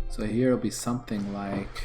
So here it'll be something like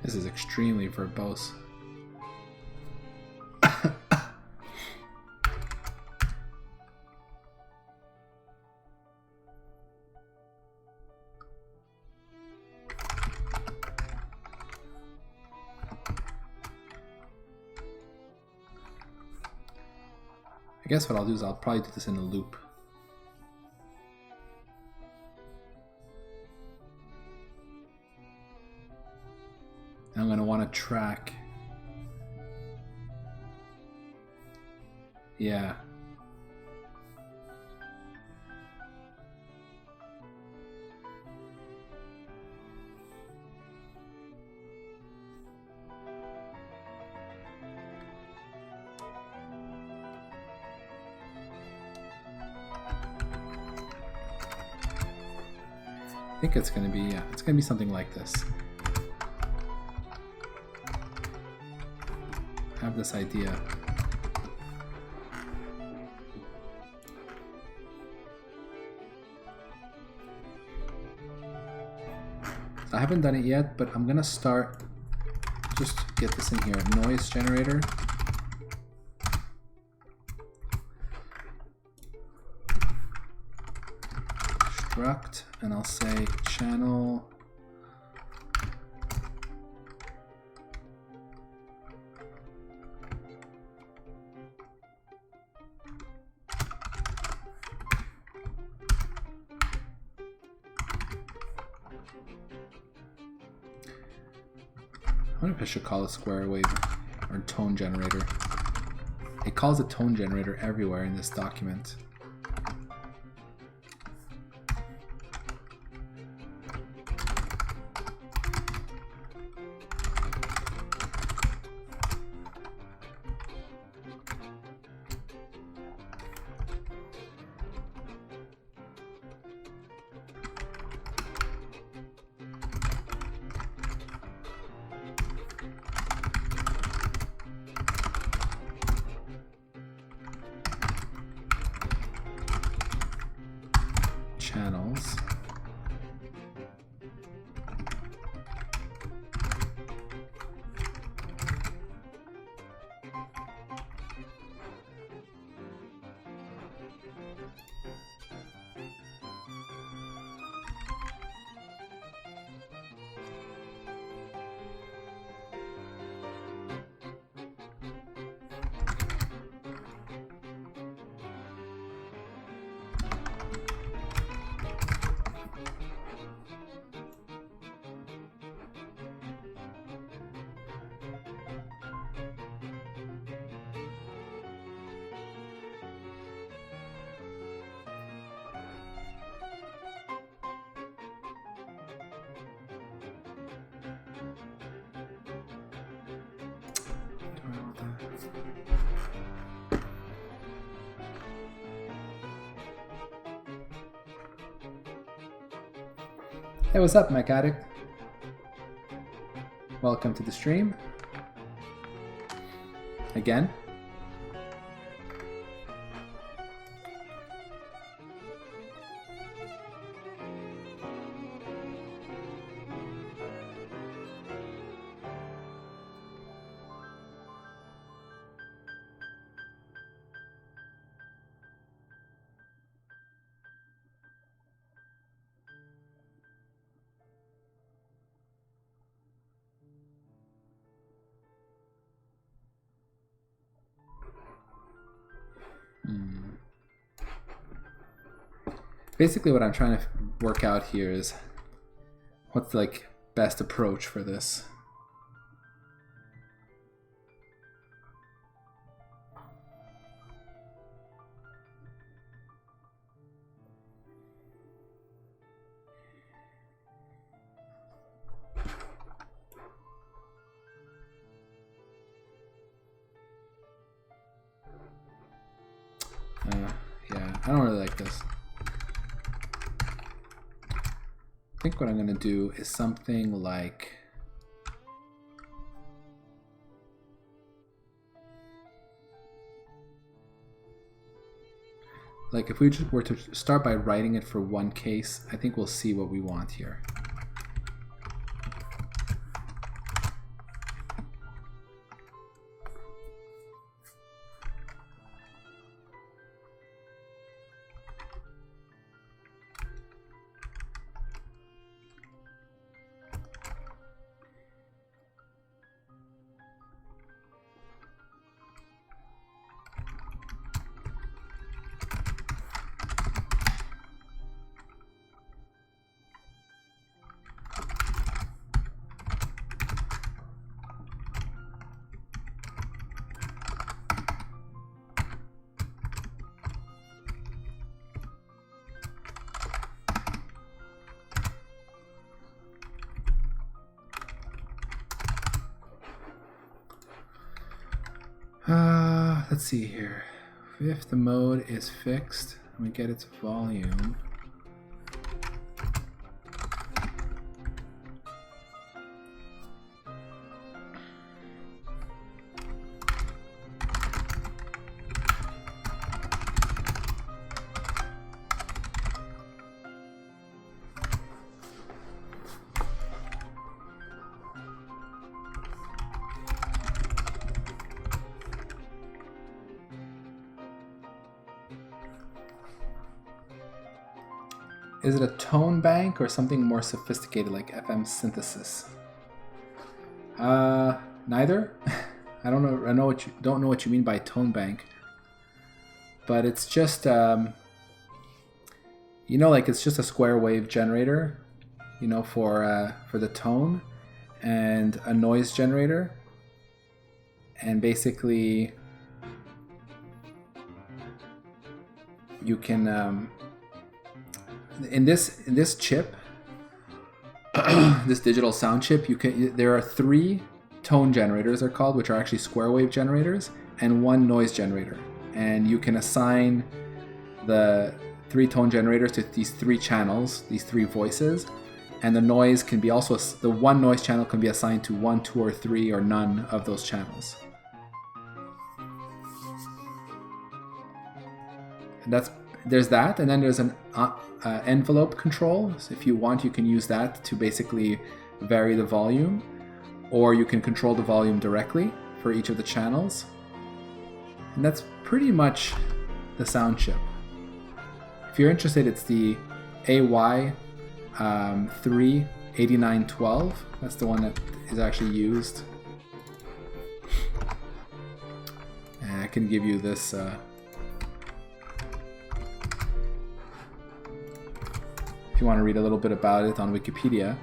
this is extremely verbose. I guess what I'll do is I'll probably do this in a loop. I'm going to want to track. Yeah. I think it's going to be, yeah, it's going to be something like this. I have this idea. I haven't done it yet, but I'm going to start, just get this in here, noise generator. Struct, and I'll say channel I wonder if I should call it square wave or tone generator. It calls a tone generator everywhere in this document. Channels. Hey, what's up, Mech Addict? Welcome to the stream. Again. Basically what I'm trying to work out here is what's the like best approach for this. Yeah, I don't really like this. I think what I'm going to do is something like if we just were to start by writing it for one case, I think we'll see what we want here. Let's see here. If the mode is fixed, we get its volume. Is it a tone bank or something more sophisticated like FM synthesis? Neither. I don't know. Don't know what you mean by tone bank. But it's just like it's just a square wave generator, for the tone, and a noise generator, and basically you can. In this chip, this digital sound chip, there are 3 tone generators, they're called, which are actually square wave generators, and 1 noise generator. And you can assign the 3 tone generators to these 3 channels, these 3 voices, and the noise can be also, the 1 noise channel can be assigned to 1, 2, or 3, or none of those channels. And there's that, and then there's an envelope control. So if you want, you can use that to basically vary the volume, or you can control the volume directly for each of the channels. And that's pretty much the sound chip. If you're interested, it's the AY38912. That's the one that is actually used. And I can give you this. If you want to read a little bit about it on Wikipedia.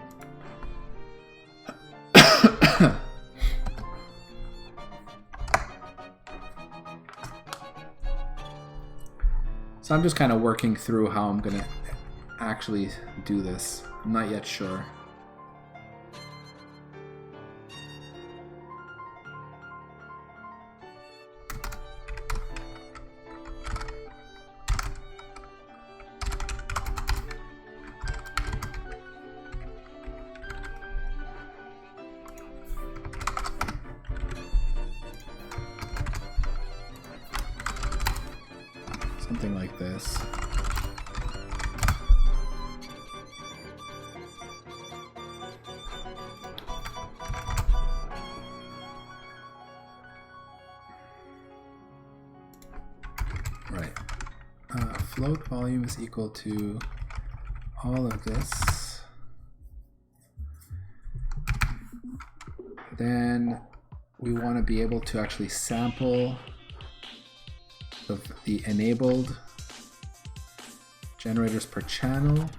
So I'm just kind of working through how I'm going to actually do this. I'm not yet sure. Something like this. Right. Float volume is equal to all of this. Then we want to be able to actually sample the enabled generators per channel.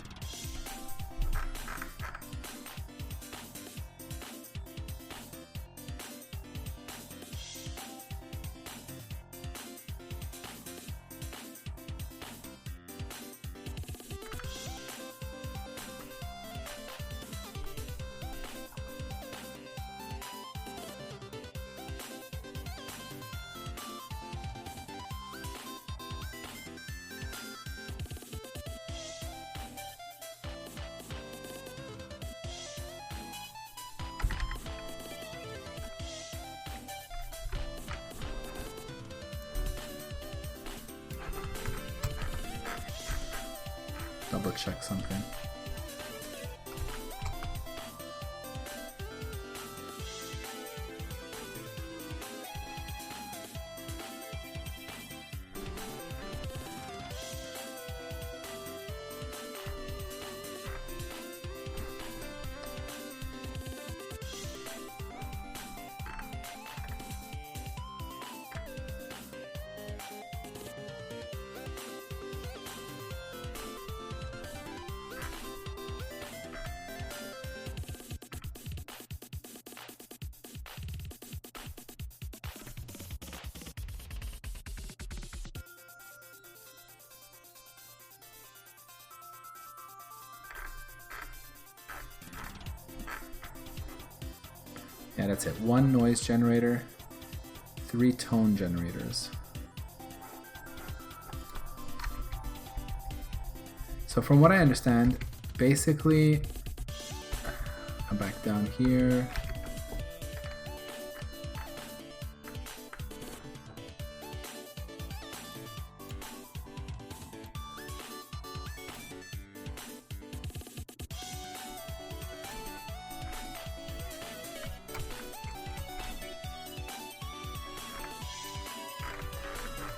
Double check something. Yeah, that's it. 1 noise generator, 3 tone generators. So from what I understand, basically, come back down here.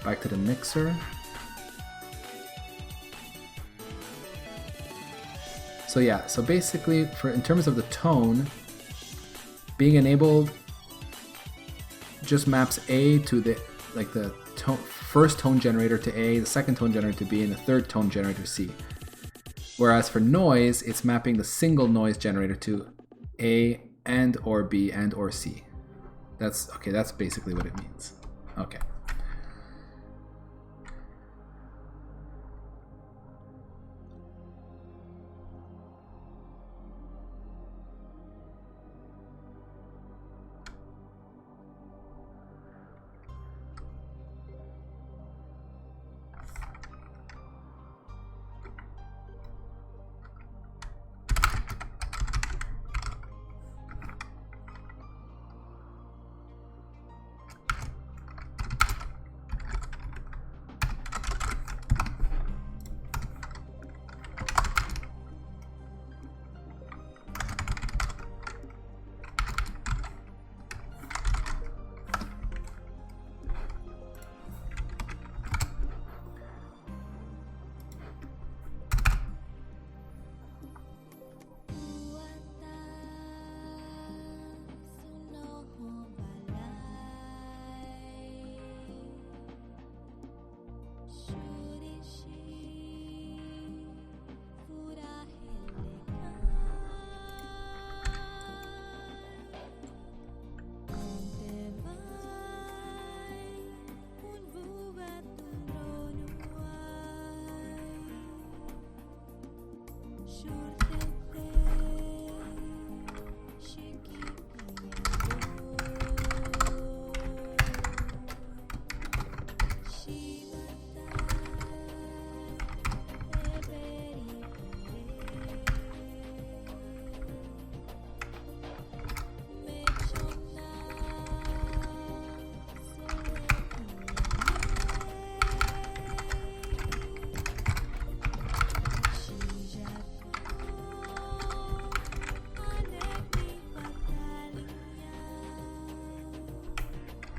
Back to the mixer. So yeah, so basically in terms of the tone, being enabled just maps A to the first tone generator to A, the second tone generator to B, and the third tone generator to C. Whereas for noise, it's mapping the single noise generator to A and or B and or C. That's basically what it means. Okay.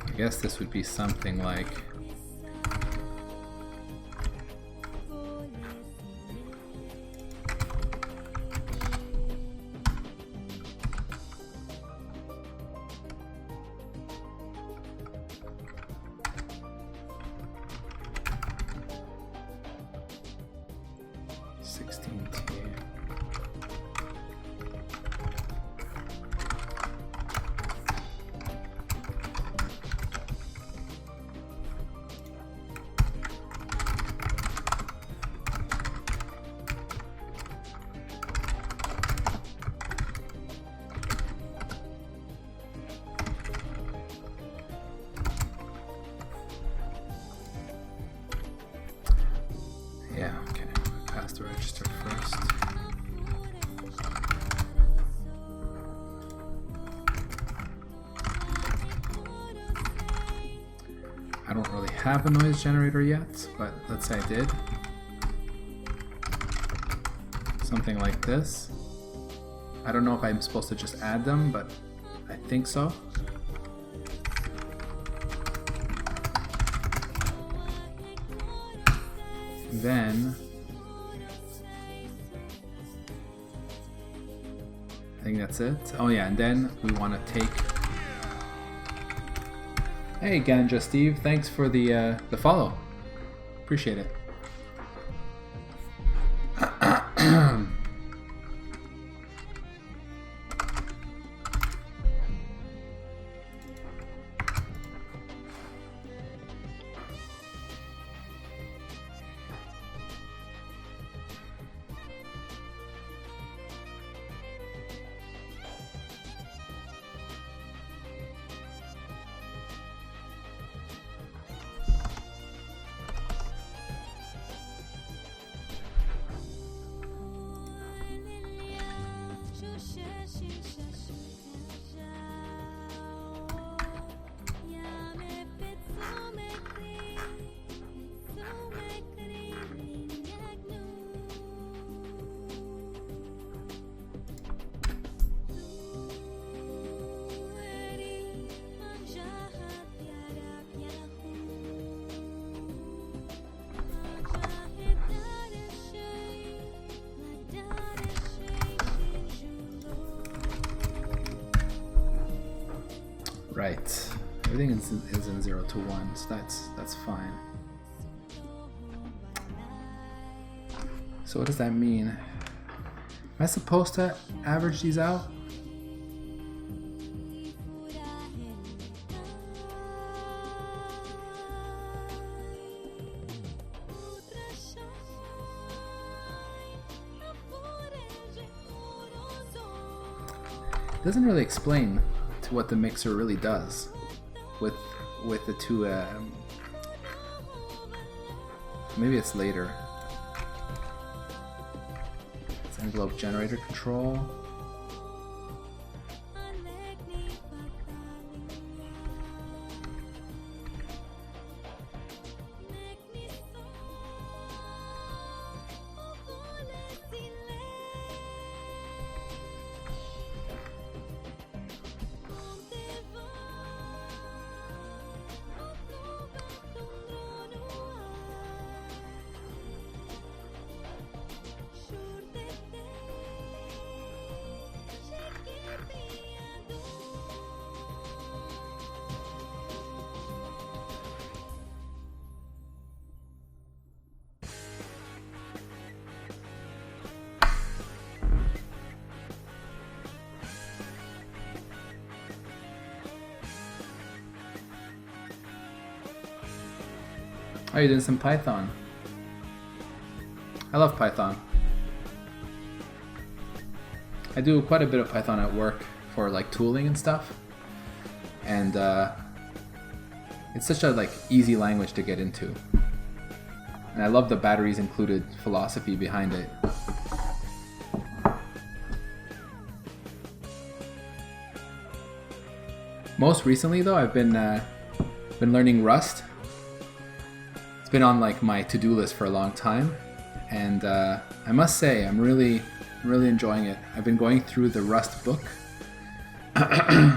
I guess this would be something like I don't really have a noise generator yet, but let's say I did. Something like this. I don't know if I'm supposed to just add them, but I think so. Then I think that's it. Oh yeah, and then we want to take. Hey Ganja Steve, thanks for the follow. Appreciate it. Right. Everything is in 0 to 1, so that's fine. So what does that mean? Am I supposed to average these out? It doesn't really explain to what the mixer really does with the two. Maybe it's later. It's envelope generator control. Oh, you did some Python. I love Python. I do quite a bit of Python at work for like tooling and stuff. And it's such a like easy language to get into. And I love the batteries included philosophy behind it. Most recently though, I've been learning Rust. Been on like my to-do list for a long time, and I must say I'm really enjoying it. I've been going through the Rust book,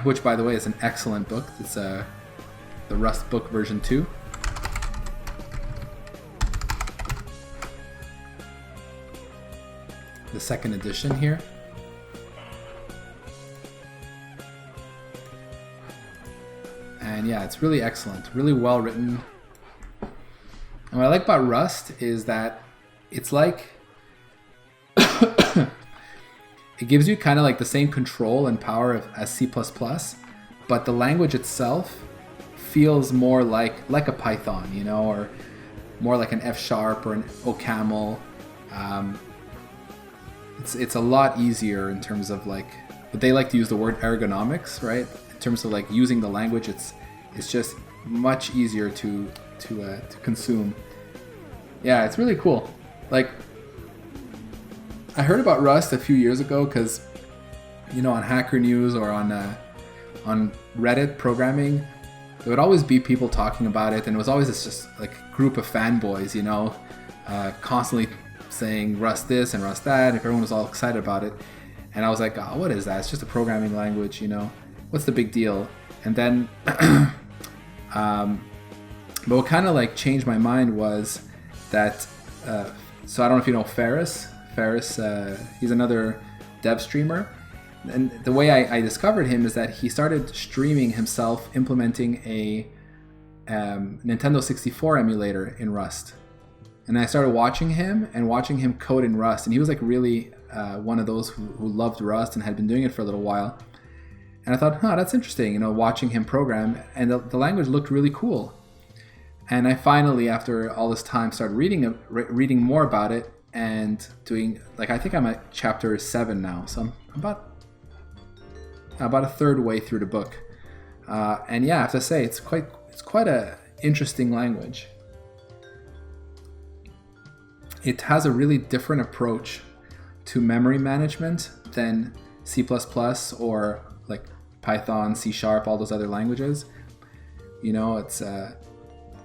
which by the way is an excellent book. It's the Rust book version 2. The second edition here. And yeah, it's really excellent, really well written. And what I like about Rust is that it's like it gives you kind of like the same control and power as C++, but the language itself feels more like a Python, you know, or more like an F# or an OCaml. It's a lot easier in terms of like, but they like to use the word ergonomics, right? In terms of like using the language, it's just much easier to consume. Yeah, it's really cool. Like, I heard about Rust a few years ago because, you know, on Hacker News or on Reddit programming, there would always be people talking about it, and it was always this just like group of fanboys, you know, constantly saying Rust this and Rust that, and everyone was all excited about it. And I was like, oh, what is that? It's just a programming language, you know. What's the big deal? And then but what kind of like changed my mind was that, so I don't know if you know Ferris. He's another dev streamer. And the way I discovered him is that he started streaming himself implementing a Nintendo 64 emulator in Rust. And I started watching him code in Rust. And he was like really one of those who loved Rust and had been doing it for a little while. And I thought, that's interesting, you know, watching him program. And the language looked really cool. And I finally, after all this time, started reading more about it and doing, like, I think I'm at chapter 7 now. So I'm about a third way through the book. And yeah, I have to say, it's quite a interesting language. It has a really different approach to memory management than C++ or like Python, C#, all those other languages. You know, it's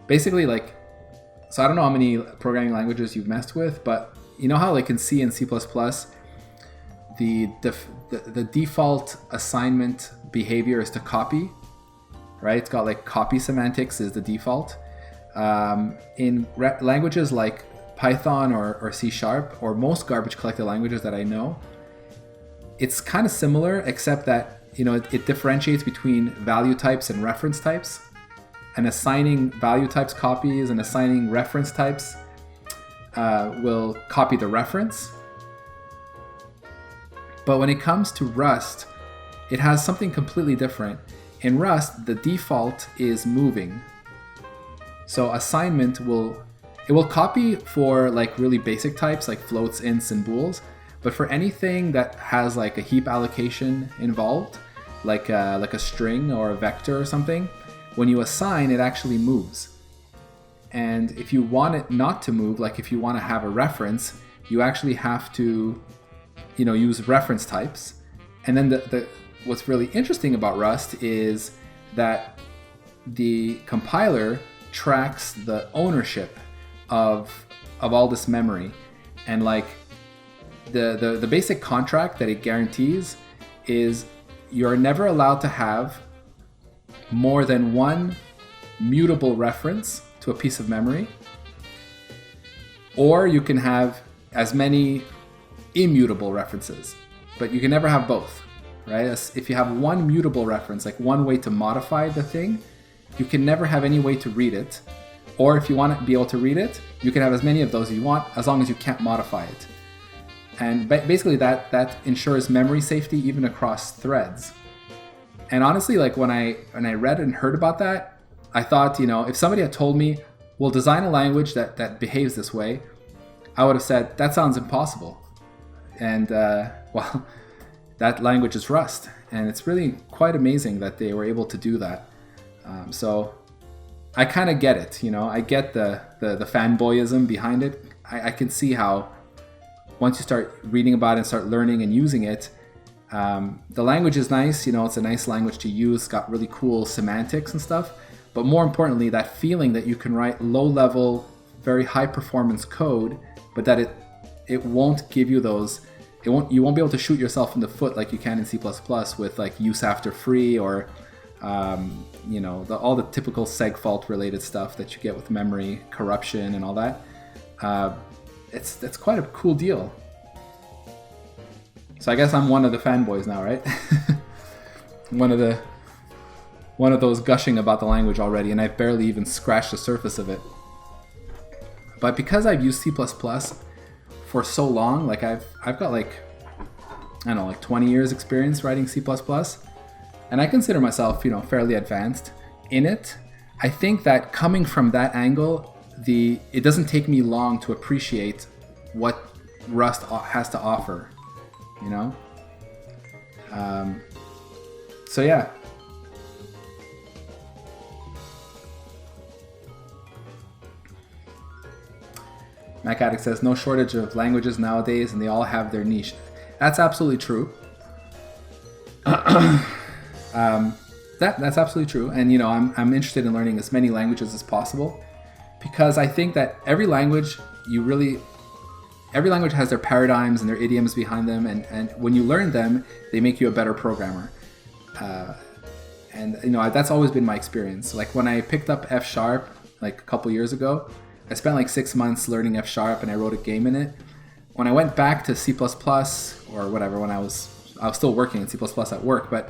basically like, so I don't know how many programming languages you've messed with, but you know how like in C and C++, the default assignment behavior is to copy, right? It's got like copy semantics is the default. In languages like Python or C# or most garbage collected languages that I know, it's kind of similar, except that it differentiates between value types and reference types, and assigning value types copies and assigning reference types will copy the reference. But when it comes to Rust, it has something completely different. In Rust, the default is moving. So assignment will copy for like really basic types like floats, ints, and bools. But for anything that has like a heap allocation involved, like a string or a vector or something, when you assign, it actually moves. And if you want it not to move, like if you want to have a reference, you actually have to, use reference types. And then what's really interesting about Rust is that the compiler tracks the ownership of all this memory, and like the basic contract that it guarantees is you're never allowed to have more than one mutable reference to a piece of memory, or you can have as many immutable references, but you can never have both, right? If you have one mutable reference, like one way to modify the thing, you can never have any way to read it. Or if you want to be able to read it, you can have as many of those as you want, as long as you can't modify it. And basically that ensures memory safety even across threads. And honestly, like when I read and heard about that, I thought, if somebody had told me, we'll design a language that behaves this way, I would have said, that sounds impossible. And well, that language is Rust. And it's really quite amazing that they were able to do that. So I kind of get it, I get the fanboyism behind it. I can see how once you start reading about it and start learning and using it, the language is nice, it's a nice language to use, got really cool semantics and stuff. But more importantly, that feeling that you can write low-level, very high-performance code, but that it won't give you those, you won't be able to shoot yourself in the foot like you can in C++ with like use after free or all the typical segfault related stuff that you get with memory corruption and all that. That's quite a cool deal. So I guess I'm one of the fanboys now, right? one of those gushing about the language already, and I've barely even scratched the surface of it. But because I've used C++ for so long, like I've got like 20 years experience writing C++, and I consider myself, fairly advanced in it. I think that coming from that angle, it doesn't take me long to appreciate what Rust has to offer, So yeah. Mac Addict says, no shortage of languages nowadays, and they all have their niche. That's absolutely true. That's absolutely true. And I'm interested in learning as many languages as possible, because I think that every language has their paradigms and their idioms behind them, and when you learn them, they make you a better programmer. And that's always been my experience. Like when I picked up F# like a couple years ago, I spent like 6 months learning F# and I wrote a game in it. When I went back to C++ or whatever, when I was still working in C++ at work, but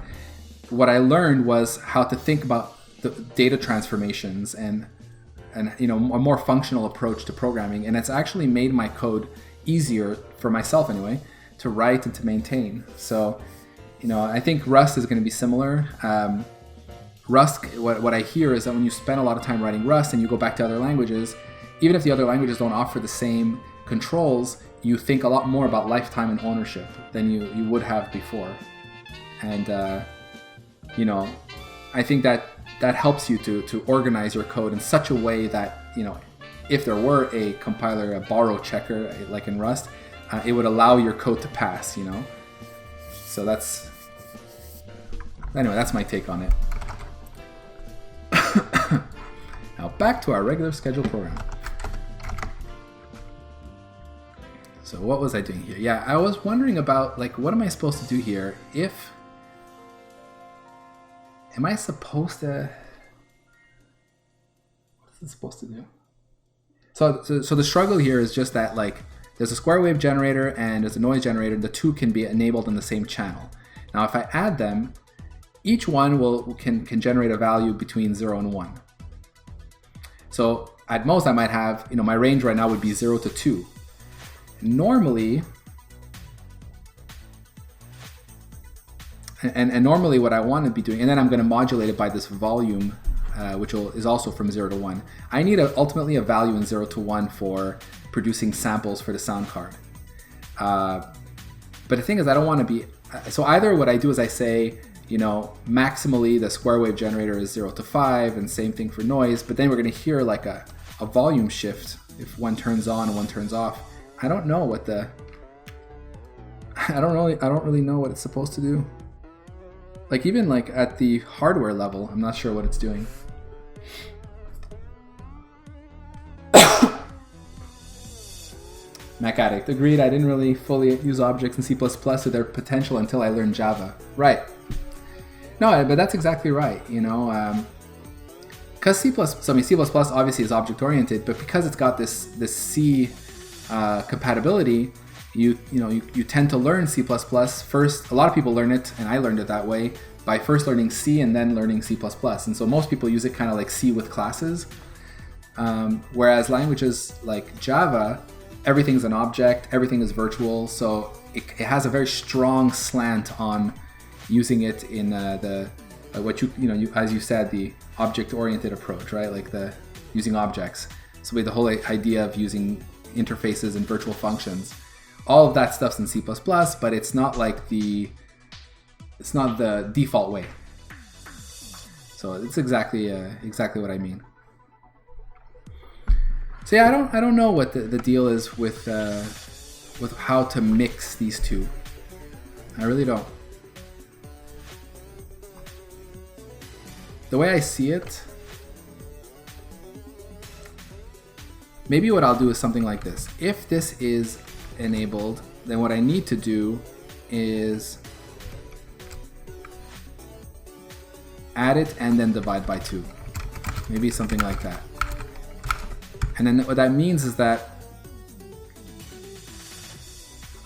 what I learned was how to think about the data transformations and a more functional approach to programming, and it's actually made my code easier for myself anyway to write and to maintain. So I think Rust is going to be similar. Rust, what I hear is that when you spend a lot of time writing Rust and you go back to other languages, even if the other languages don't offer the same controls, you think a lot more about lifetime and ownership than you would have before. And I think that helps you to organize your code in such a way that if there were a compiler, a borrow checker like in Rust, it would allow your code to pass. So that's my take on it. Now back to our regular scheduled program. So what was I doing here? Yeah, I was wondering about what am I supposed to do here? Am I supposed to? What is it supposed to do? So the struggle here is just that there's a square wave generator and there's a noise generator. The two can be enabled in the same channel. Now if I add them, each one can generate a value between 0 and 1. So at most I might have, my range right now would be 0 to 2. Normally, and normally what I want to be doing, and then I'm going to modulate it by this volume, which is also from 0 to 1. I need ultimately a value in 0 to 1 for producing samples for the sound card. But the thing is, I don't want to be, so either what I do is I say, maximally the square wave generator is 0 to 5, and same thing for noise, but then we're going to hear like a volume shift if one turns on and one turns off. I don't know what I don't really know what it's supposed to do. Like even like at the hardware level, I'm not sure what it's doing. Mac Addict, agreed. I didn't really fully use objects in C++ to their potential until I learned Java. Right. No, but that's exactly right. Because C++ obviously is object-oriented, but because it's got this C compatibility, you tend to learn C++ first. A lot of people learn it, and I learned it that way, by first learning C and then learning C++. And so most people use it kind of like C with classes. Whereas languages like Java, everything's an object, everything is virtual, so it has a very strong slant on using it in as you said, the object-oriented approach, right? Like using objects. So with the whole idea of using interfaces and virtual functions, all of that stuff's in C++, but it's not like the default way. So it's exactly what I mean. So yeah, I don't know what the deal is with how to mix these two. I really don't. The way I see it, maybe what I'll do is something like this. If this is enabled, then what I need to do is add it and then divide by 2. Maybe something like that. And then what that means is that,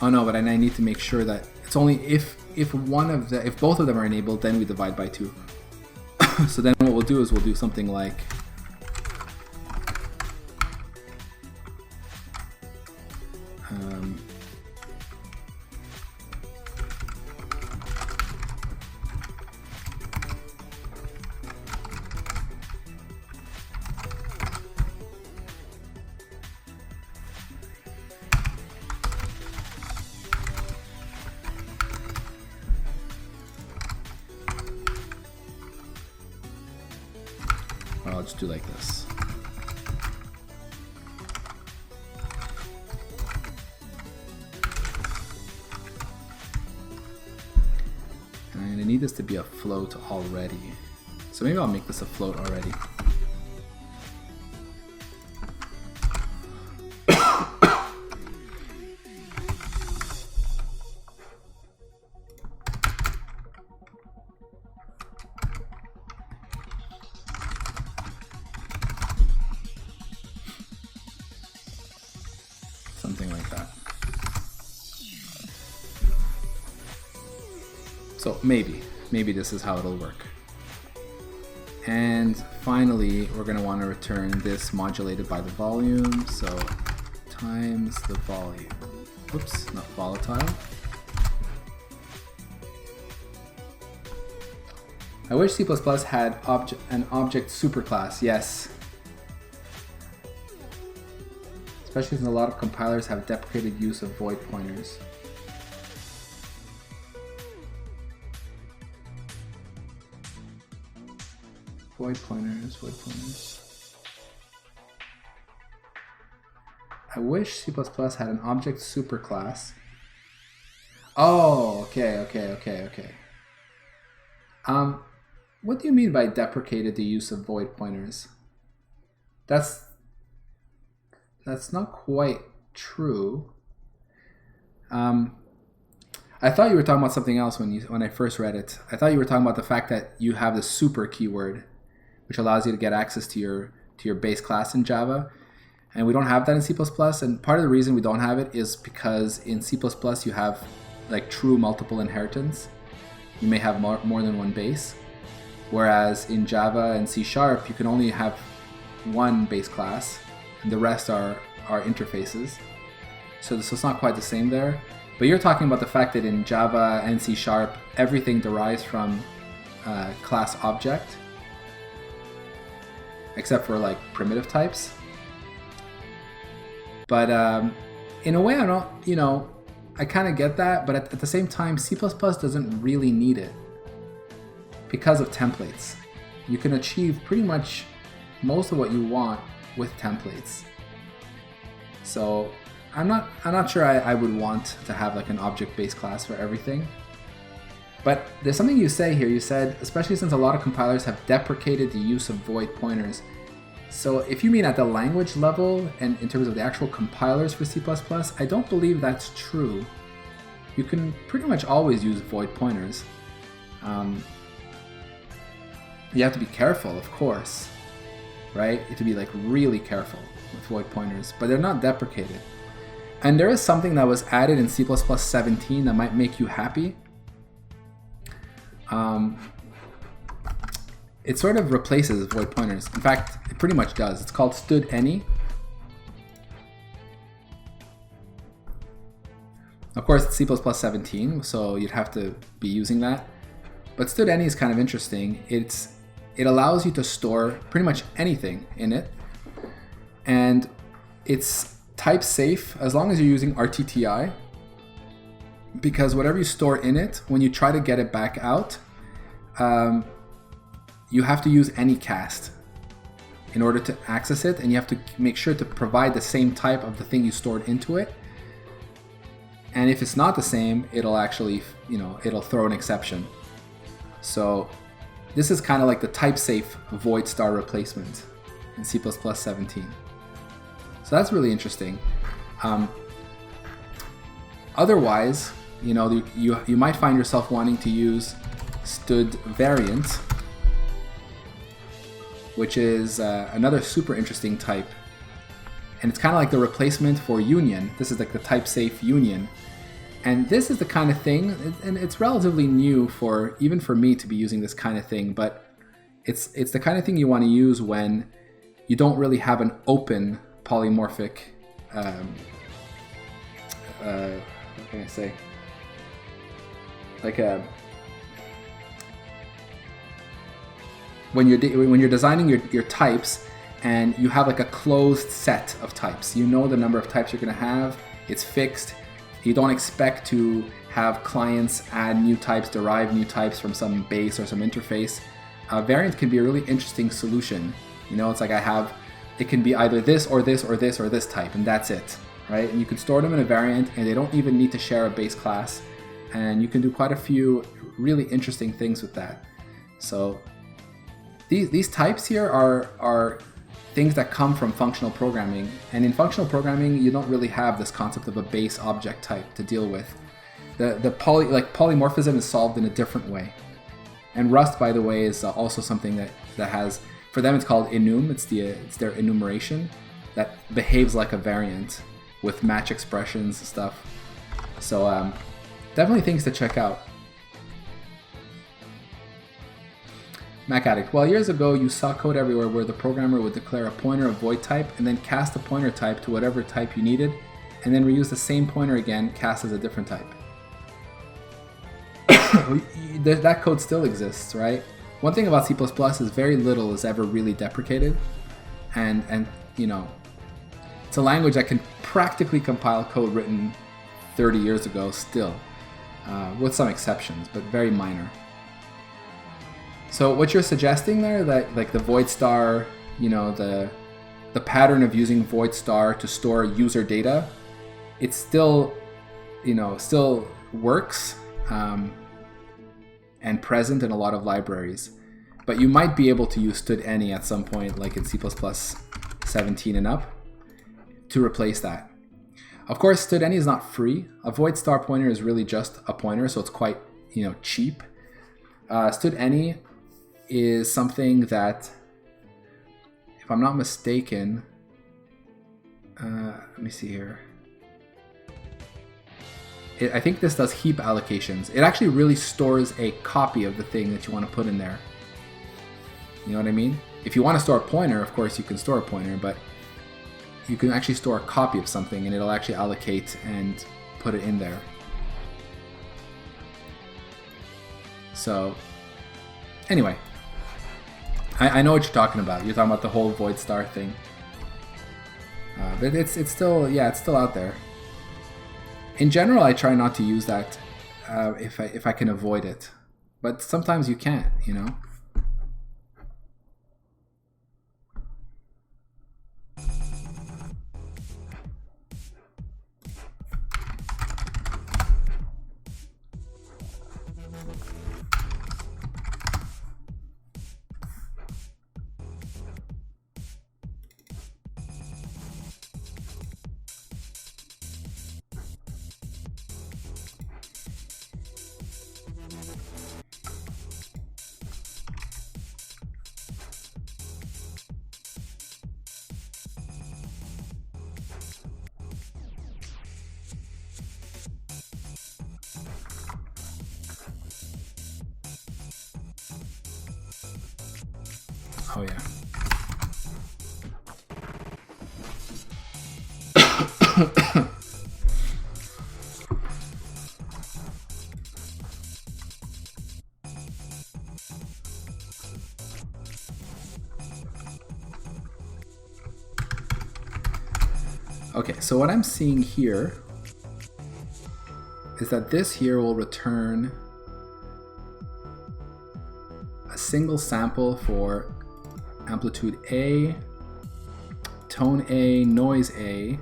oh no, but I need to make sure that it's only if both of them are enabled, then we divide by 2. So then what we'll do is we'll do something like I'll just do like this. And I'm going to need this to be a float already. So maybe I'll make this a float already. Something like that. So maybe this is how it'll work. And finally, we're going to want to return this modulated by the volume, so times the volume. Oops, not volatile. I wish C++ had an object superclass. Yes. Especially since a lot of compilers have deprecated use of void pointers. Void pointers. I wish C++ had an object superclass. Oh, okay. What do you mean by deprecated the use of void pointers? That's not quite true. I thought you were talking about something else when I first read it. I thought you were talking about the fact that you have the super keyword, which allows you to get access to your base class in Java, and we don't have that in C++. And part of the reason we don't have it is because in C++ you have like true multiple inheritance, You may have more than one base. Whereas in Java and C#, you can only have one base class, and the rest are interfaces. So it's not quite the same there. But you're talking about the fact that in Java and C#, everything derives from class object, except for like primitive types. But in a way, I don't, I kind of get that, but at the same time, C++ doesn't really need it because of templates. You can achieve pretty much most of what you want with templates. So I'm not sure I would want to have like an object-based class for everything. But there's something you say here. You said, especially since a lot of compilers have deprecated the use of void pointers. So if you mean at the language level and in terms of the actual compilers for C++, I don't believe that's true. You can pretty much always use void pointers. You have to be careful, of course, right? You have to be like really careful with void pointers, but they're not deprecated. And there is something that was added in C++ 17 that might make you happy. It sort of replaces void pointers. In fact, it pretty much does. It's called std_any. Of course, it's C++ 17, so you'd have to be using that. But std_any is kind of interesting. It allows you to store pretty much anything in it, and it's type safe as long as you're using RTTI, because whatever you store in it, when you try to get it back out, you have to use anycast in order to access it, and you have to make sure to provide the same type of the thing you stored into it. And if it's not the same, it'll actually, it'll throw an exception. So this is kind of like the type safe void star replacement in C++ 17. So that's really interesting. Otherwise, you might find yourself wanting to use std variant, which is another super interesting type. And it's kind of like the replacement for union. This is like the type safe union. And this is the kind of thing, and it's relatively new even for me to be using this kind of thing, but it's the kind of thing you want to use when you don't really have an open polymorphic, what can I say? Like when you're designing your types and you have like a closed set of types. You know the number of types you're going to have. It's fixed. You don't expect to have clients add new types, derive new types from some base or some interface. Variant can be a really interesting solution. It's like it can be either this or this or this or this type, and that's it, right? And you can store them in a variant, and they don't even need to share a base class. And you can do quite a few really interesting things with that. So these types here are things that come from functional programming. And in functional programming, you don't really have this concept of a base object type to deal with. Polymorphism is solved in a different way. And Rust, by the way, is also something that has, for them it's called enum. It's their enumeration that behaves like a variant with match expressions and stuff. So definitely things to check out. Mac Addict. Well, years ago, you saw code everywhere where the programmer would declare a pointer of void type and then cast a pointer type to whatever type you needed, and then reuse the same pointer again, cast as a different type. That code still exists, right? One thing about C++ is very little is ever really deprecated, and it's a language that can practically compile code written 30 years ago still, with some exceptions, but very minor. So what you're suggesting there, that like the void star, the pattern of using void star to store user data, it still works and present in a lot of libraries. But you might be able to use std_any at some point, like in C++ 17 and up, to replace that. Of course, std_any is not free. A void star pointer is really just a pointer, so it's quite cheap. Std_any is something that, if I'm not mistaken, let me see here. I think this does heap allocations. It actually really stores a copy of the thing that you want to put in there. You know what I mean? If you want to store a pointer, of course you can store a pointer, but you can actually store a copy of something and it'll actually allocate and put it in there. So, anyway, I know what you're talking about. You're talking about the whole void star thing, but it's still, yeah, it's still out there. In general, I try not to use that if I can avoid it, but sometimes you can't, you know. Oh yeah. Okay, so what I'm seeing here is that this here will return a single sample for amplitude A, tone A, noise A,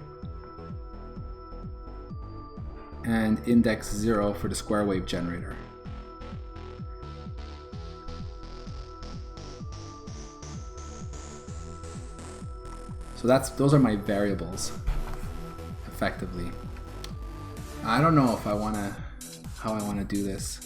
and index 0 for the square wave generator. So those are my variables, effectively. I don't know if how I wanna do this.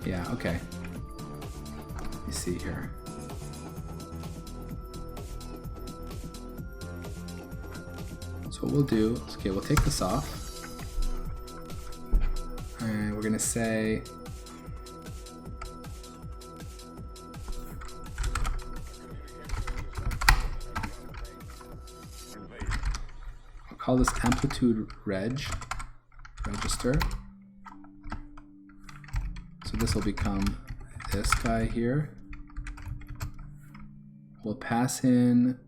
Yeah, okay. Let me see here. So what we'll do is, okay, we'll take this off. And we're gonna say I'll call this amplitude register. So this will become this guy here. We'll pass in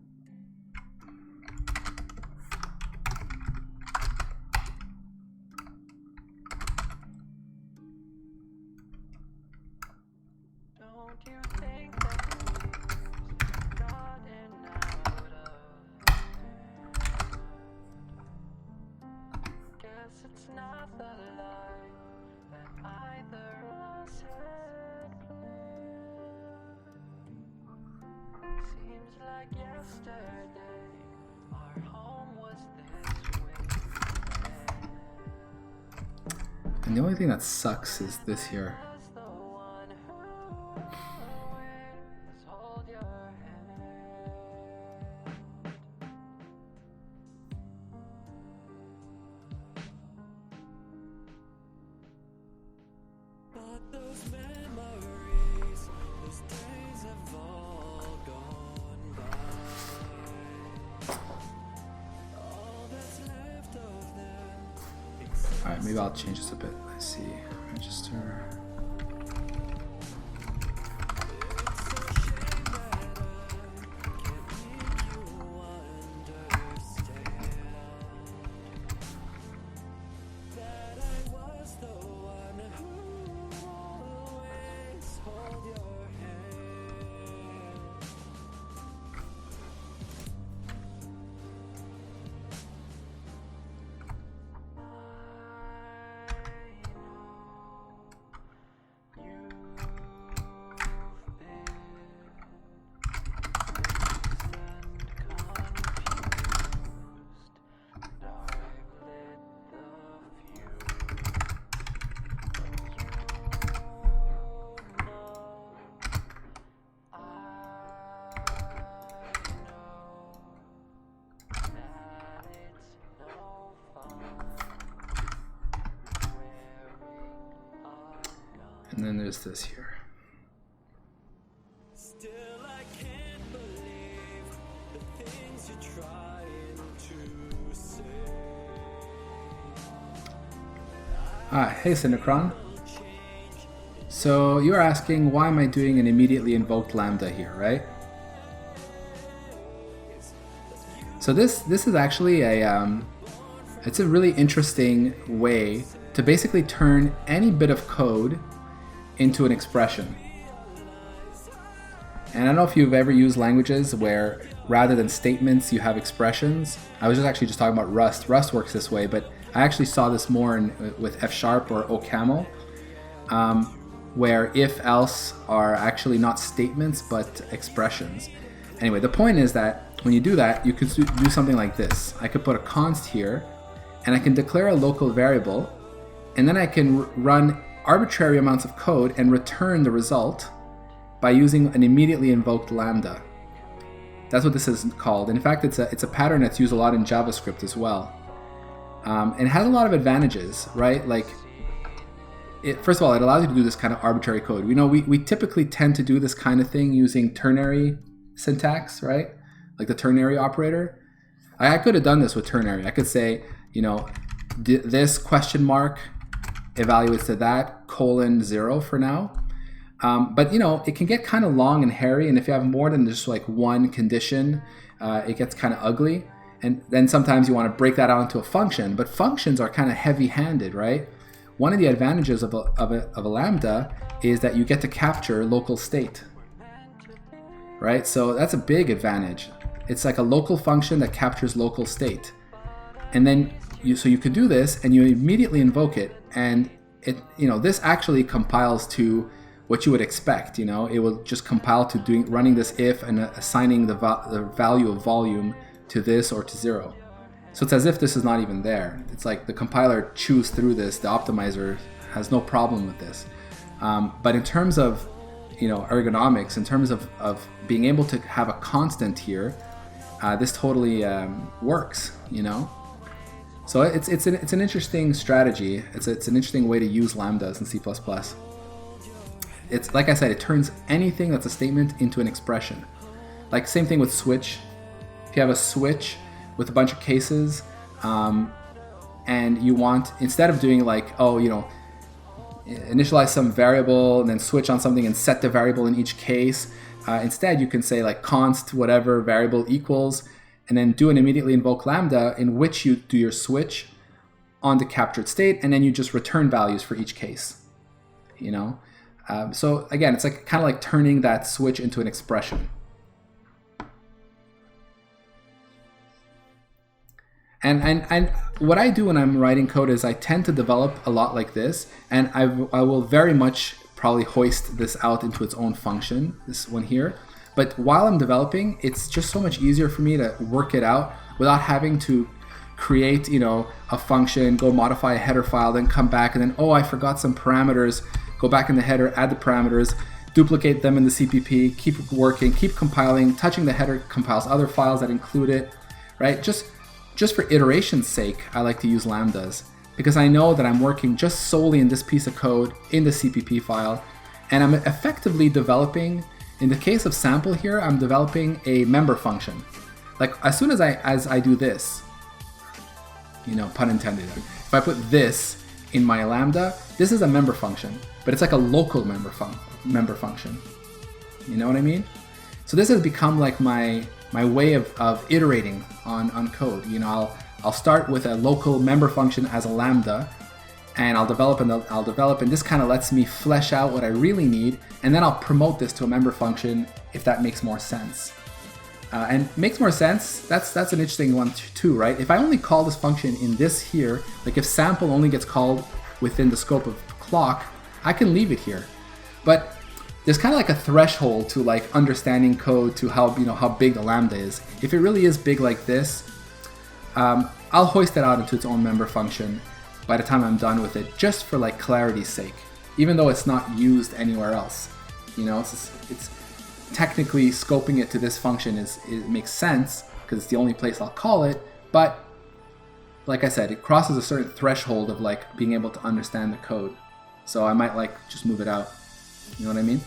and the only thing that sucks is this here. Alright, maybe I'll change this a bit. Let's see. Register. And then there's this here. Hey Synchron. So you're asking, why am I doing an immediately invoked lambda here, right? So this is actually it's a really interesting way to basically turn any bit of code into an expression. And I don't know if you've ever used languages where rather than statements you have expressions. I was actually just talking about Rust. Rust works this way, but I actually saw this more with F# or OCaml, where if-else are actually not statements but expressions. Anyway, the point is that when you do that, you could do something like this. I could put a const here, and I can declare a local variable, and then I can run arbitrary amounts of code and return the result by using an immediately invoked lambda. That's what this is called. In fact, it's a pattern that's used a lot in JavaScript as well. And it has a lot of advantages, right? Like, first of all, it allows you to do this kind of arbitrary code. We typically tend to do this kind of thing using ternary syntax, right? Like the ternary operator. I could have done this with ternary. I could say, this question mark evaluates to that, :0 for now. But it can get kind of long and hairy, and if you have more than just like one condition, it gets kind of ugly. And then sometimes you want to break that out into a function, but functions are kind of heavy-handed, right? One of the advantages of a lambda is that you get to capture local state, right? So that's a big advantage. It's like a local function that captures local state. And then you could do this and you immediately invoke it, and this actually compiles to what you would expect. It will just compile to running this if and assigning the value of volume to this or to 0. So it's as if this is not even there. It's like the compiler chews through this. The optimizer has no problem with this. But in terms of ergonomics, in terms of being able to have a constant here, this totally works. So it's an interesting strategy. It's an interesting way to use lambdas in C++. It's like I said, it turns anything that's a statement into an expression. Like same thing with switch. If you have a switch with a bunch of cases, and you want, instead of doing like, initialize some variable and then switch on something and set the variable in each case, instead you can say like const whatever variable equals, and then do an immediately invoke lambda in which you do your switch on the captured state, and then you just return values for each case. So again, it's like kind of like turning that switch into an expression. And what I do when I'm writing code is I tend to develop a lot like this, and I will very much probably hoist this out into its own function, this one here. But while I'm developing, it's just so much easier for me to work it out without having to create, a function, go modify a header file, then come back and then, I forgot some parameters, go back in the header, add the parameters, duplicate them in the CPP, keep working, keep compiling, touching the header compiles other files that include it, right? Just for iteration's sake, I like to use lambdas because I know that I'm working just solely in this piece of code in the CPP file, and I'm effectively developing, in the case of sample here, I'm developing a member function. Like as soon as I do this, pun intended, if I put this in my lambda, this is a member function, but it's like a local member function. You know what I mean? So this has become like my way of iterating on code. I'll start with a local member function as a lambda, and I'll develop, and this kind of lets me flesh out what I really need, and then I'll promote this to a member function if that makes more sense. And makes more sense, that's an interesting one too, right? If I only call this function in this here, like if sample only gets called within the scope of clock, I can leave it here. But there's kind of like a threshold to like understanding code to how big the lambda is. If it really is big like this, I'll hoist it out into its own member function by the time I'm done with it, just for like clarity's sake, even though it's not used anywhere else. It's technically scoping it to this function it makes sense because it's the only place I'll call it, but like I said, it crosses a certain threshold of like being able to understand the code. So I might like just move it out. You know what I mean?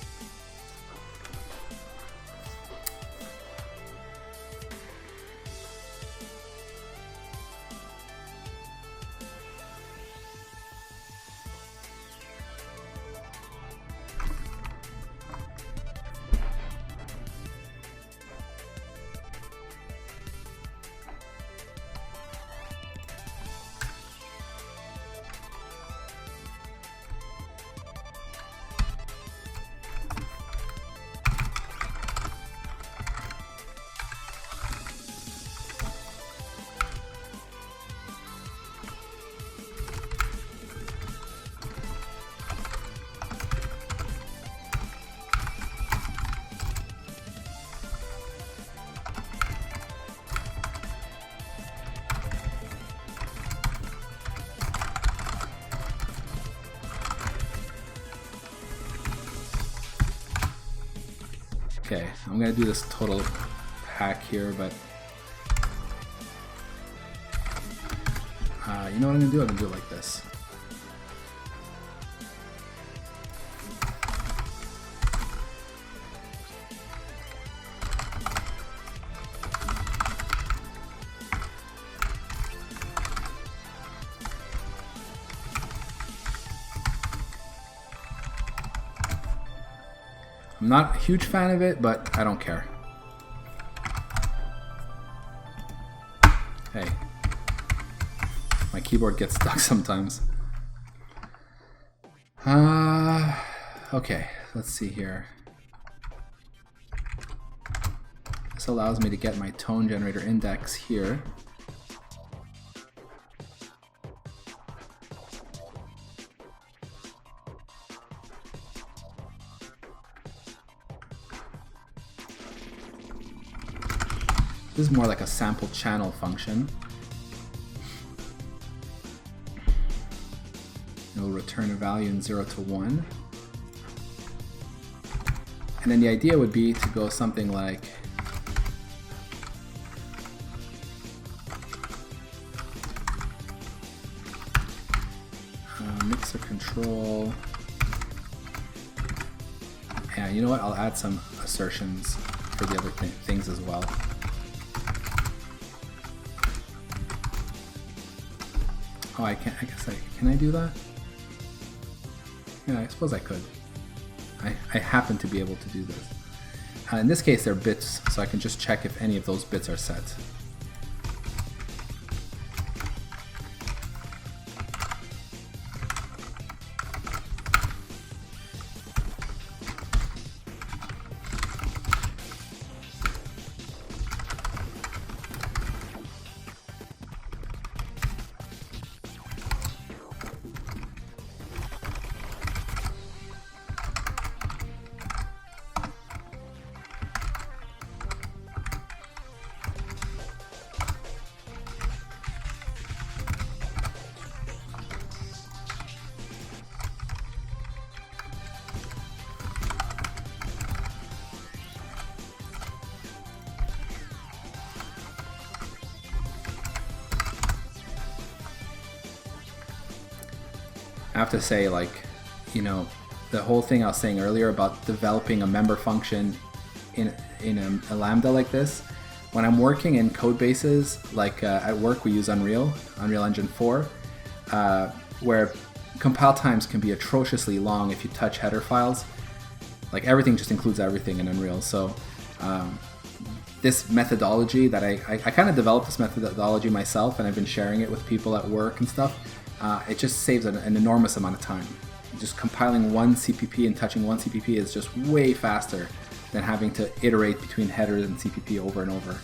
Okay, I'm gonna do this total hack here, but you know what I'm gonna do? I'm gonna do it like this. I'm not a huge fan of it, but I don't care. Hey, my keyboard gets stuck sometimes. Okay, let's see here. This allows me to get my tone generator index here. This is more like a sample channel function. It will return a value in 0 to 1. And then the idea would be to go something like mixer control. Yeah, you know what? I'll add some assertions for the other things as well. Oh, I can't. I guess can I do that? Yeah, I suppose I could. I happen to be able to do this. In this case, they're bits, so I can just check if any of those bits are set. I have to say, like, you know, the whole thing I was saying earlier about developing a member function in a lambda like this, when I'm working in code bases, like at work we use Unreal Engine 4, where compile times can be atrociously long if you touch header files. Like, everything just includes everything in Unreal. So this methodology that I kind of developed this methodology myself, and I've been sharing it with people at work and stuff. It just saves an enormous amount of time. Just compiling one CPP and touching one CPP is just way faster than having to iterate between headers and CPP over and over.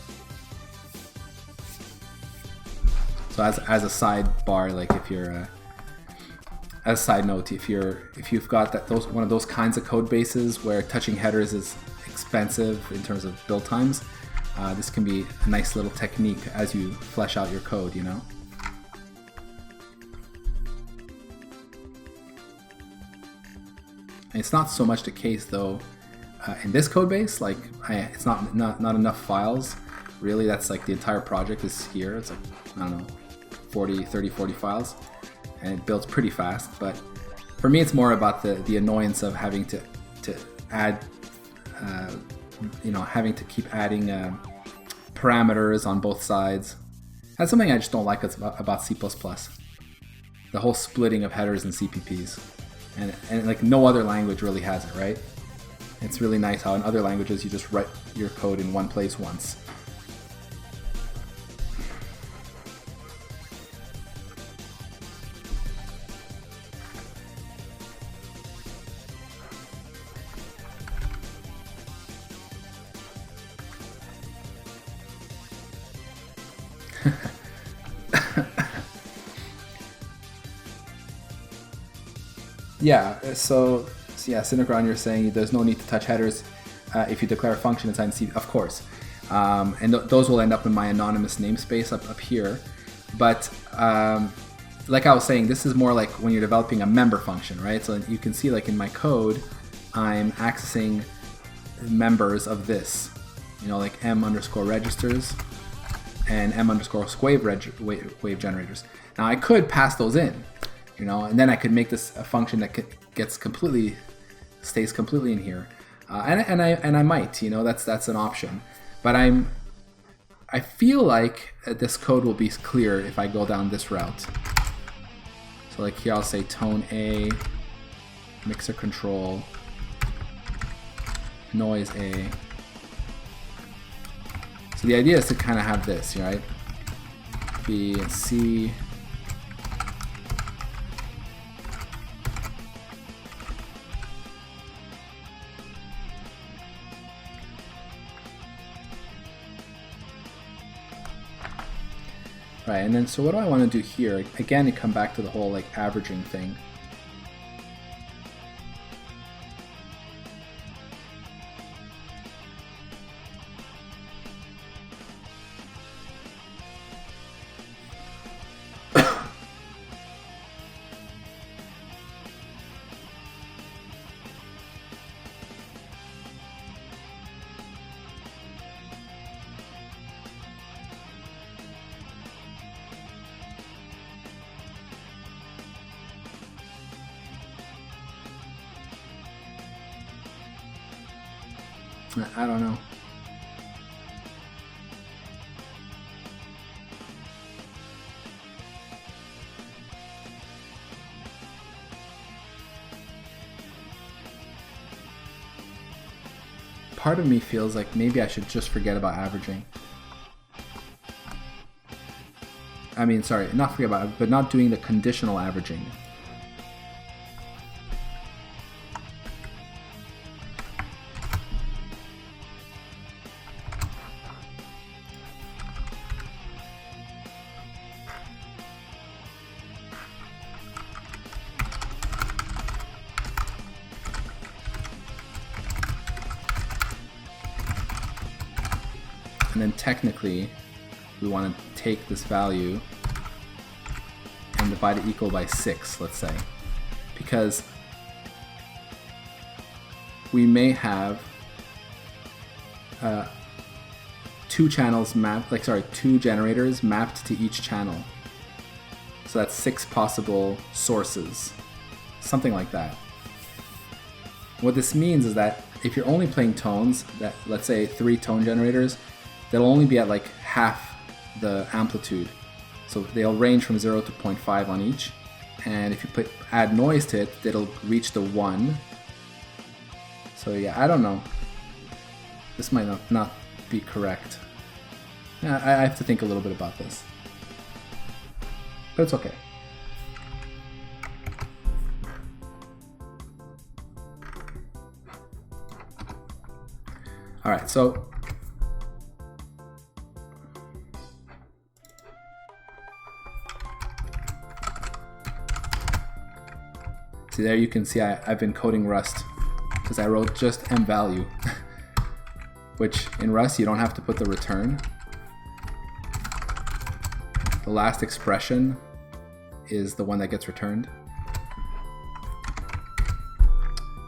So as a sidebar, like, if you're as a side note, if you've got one of those kinds of code bases where touching headers is expensive in terms of build times, this can be a nice little technique as you flesh out your code, you know. It's not so much the case though in this code base. Like, it's not enough files really. That's like the entire project is here. It's like, I don't know, 30, 40 files, and it builds pretty fast. But For me, it's more about the annoyance of having to add, having to keep adding parameters on both sides. That's something I just don't like about C++. The whole splitting of headers and CPPs. And like no other language really has it, right? It's really nice how in other languages you just write your code in one place once. Yeah, so yeah, Synchron, you're saying there's no need to touch headers if you declare a function inside C. Of course, and those will end up in my anonymous namespace up here. But like I was saying, this is more like when you're developing a member function, right? So you can see like in my code, I'm accessing members of this, like m_registers and m_wave generators. Now I could pass those in. And then I could make this a function that stays completely in here, and I might, that's an option. But I feel like this code will be clear if I go down this route. So like here I'll say tone A, mixer control, noise A. So the idea is to kind of have this, right? B and C. Right, and then so what do I want to do here? Again, to come back to the whole like averaging thing. I don't know. Part of me feels like maybe I should just forget about averaging. I mean, sorry, not forget about it, but not doing the conditional averaging. And then technically, we want to take this value and divide it equal by 6, let's say. Because we may have two generators mapped to each channel. So that's 6 possible sources, something like that. What this means is that if you're only playing tones, that let's say 3 tone generators, they'll only be at like half the amplitude. So they'll range from 0 to 0.5 on each. And if you add noise to it, it'll reach the 1. So yeah, I don't know. This might not be correct. Yeah, I have to think a little bit about this. But it's okay. Alright, so see there you can see I've been coding Rust because I wrote just m value, which in Rust you don't have to put the return. The last expression is the one that gets returned.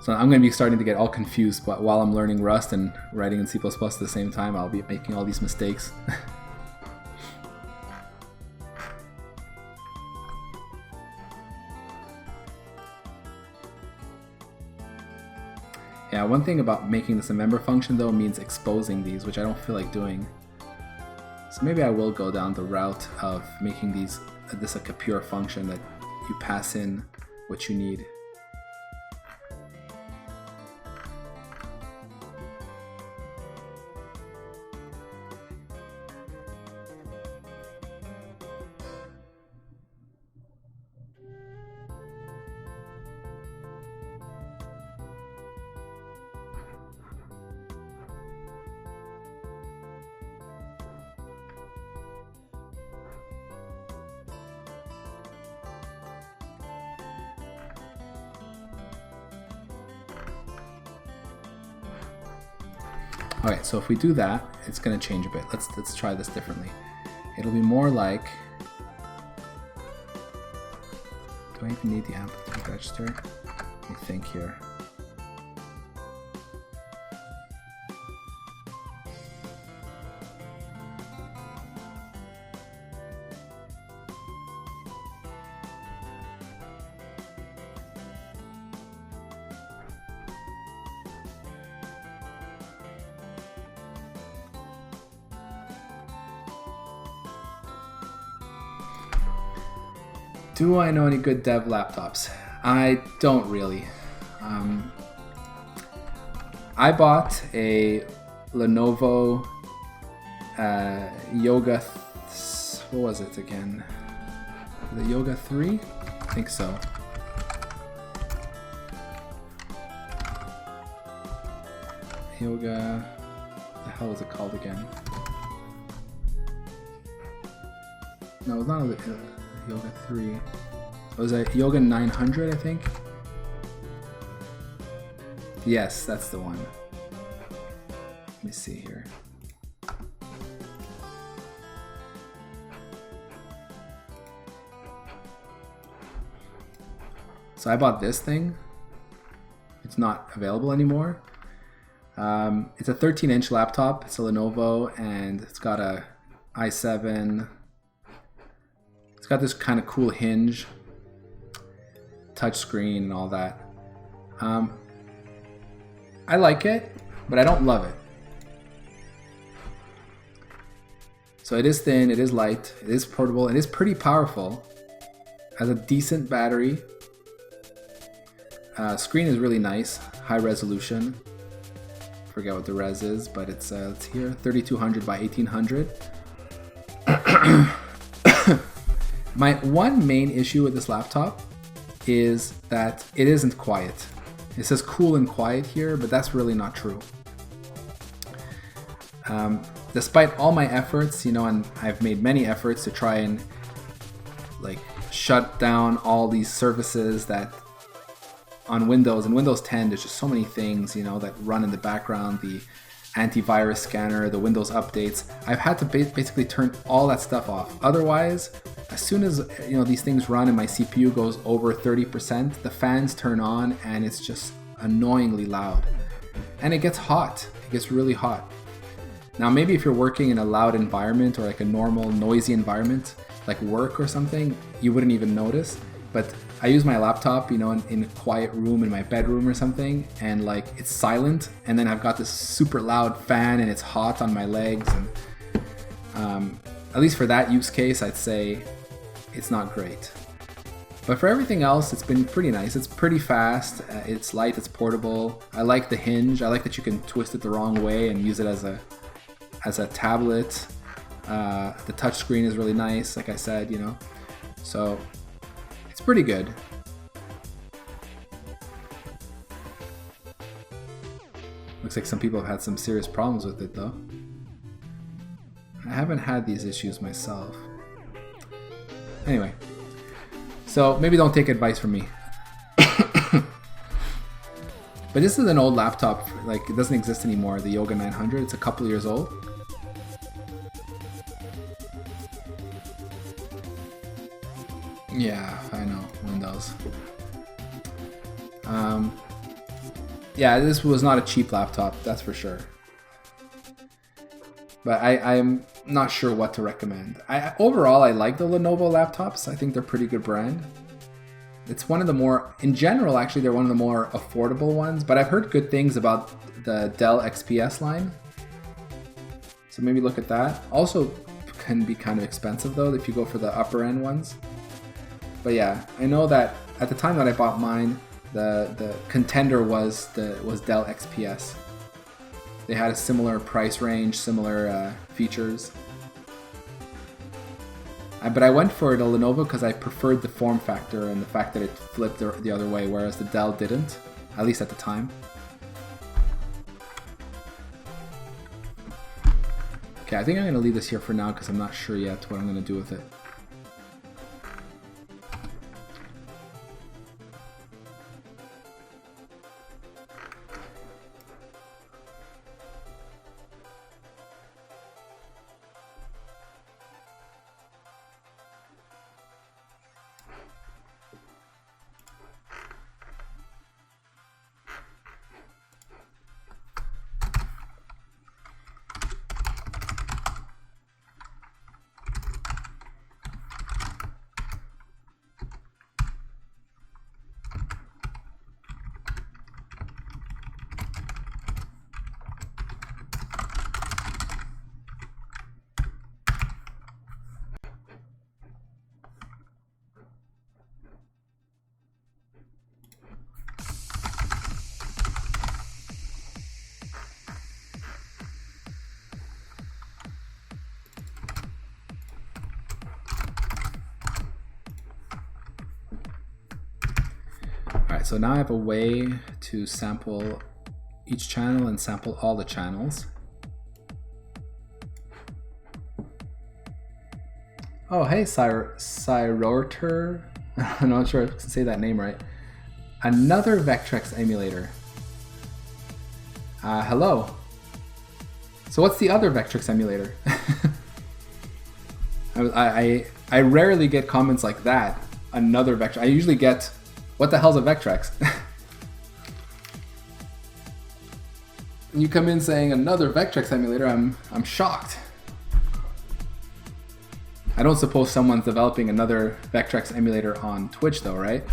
So I'm going to be starting to get all confused, but while I'm learning Rust and writing in C++ at the same time, I'll be making all these mistakes. Yeah, one thing about making this a member function though means exposing these, which I don't feel like doing. So maybe I will go down the route of making this like a pure function that you pass in what you need. Alright, so if we do that, it's going to change a bit. Let's try this differently. It'll be more like... Do I even need the amplitude register? Let me think here. Do I know any good dev laptops? I don't really. I bought a Lenovo Yoga, what was it again? The Yoga 3? I think so. Yoga, what the hell is it called again? No, it's not a Yoga 3. It was a Yoga 900, I think. Yes, that's the one. Let me see here. So I bought this thing. It's not available anymore. It's a 13-inch laptop. It's a Lenovo, and it's got a i7. It's got this kind of cool hinge, touchscreen, and all that. I like it, but I don't love it. So it is thin, it is light, it is portable, it is pretty powerful. Has a decent battery. Screen is really nice, high resolution. Forget what the res is, but it's here, 3200 by 1800. My one main issue with this laptop is that it isn't quiet. It says cool and quiet here, but that's really not true. Despite all my efforts, you know, and I've made many efforts to try and like shut down all these services that on Windows, and Windows 10, there's just so many things, you know, that run in the background, the antivirus scanner, the Windows updates. I've had to basically turn all that stuff off. Otherwise, as soon as, you know, these things run and my CPU goes over 30%, the fans turn on and it's just annoyingly loud. And it gets hot. It gets really hot. Now, maybe if you're working in a loud environment or like a normal noisy environment, like work or something, you wouldn't even notice. But I use my laptop, you know, in a quiet room in my bedroom or something, and like it's silent, and then I've got this super loud fan and it's hot on my legs, and at least for that use case, I'd say it's not great. But for everything else, it's been pretty nice. It's pretty fast, it's light, it's portable. I like the hinge. I like that you can twist it the wrong way and use it as a tablet. The touchscreen is really nice, like I said, you know. So it's pretty good. Looks like some people have had some serious problems with it though. I haven't had these issues myself. Anyway, so maybe don't take advice from me. But this is an old laptop, like it doesn't exist anymore, the Yoga 900. It's a couple years old. Yeah, I know, Windows. Yeah, this was not a cheap laptop, that's for sure. But I'm not sure what to recommend. Overall, I like the Lenovo laptops. I think they're a pretty good brand. It's one of the more, in general, actually, they're one of the more affordable ones, but I've heard good things about the Dell XPS line. So maybe look at that. Also can be kind of expensive though if you go for the upper end ones. But yeah, I know that at the time that I bought mine, the contender was Dell XPS. They had a similar price range, similar features. But I went for the Lenovo because I preferred the form factor and the fact that it flipped the other way, whereas the Dell didn't, at least at the time. Okay, I think I'm going to leave this here for now because I'm not sure yet what I'm going to do with it. Alright, so now I have a way to sample each channel and sample all the channels. Oh, hey, Cyrorter. I'm not sure if I can say that name right. Another Vectrex emulator. Hello. So what's the other Vectrex emulator? I rarely get comments like that. Another Vectrex. I usually get, what the hell's a Vectrex? And you come in saying another Vectrex emulator, I'm shocked. I don't suppose someone's developing another Vectrex emulator on Twitch though, right?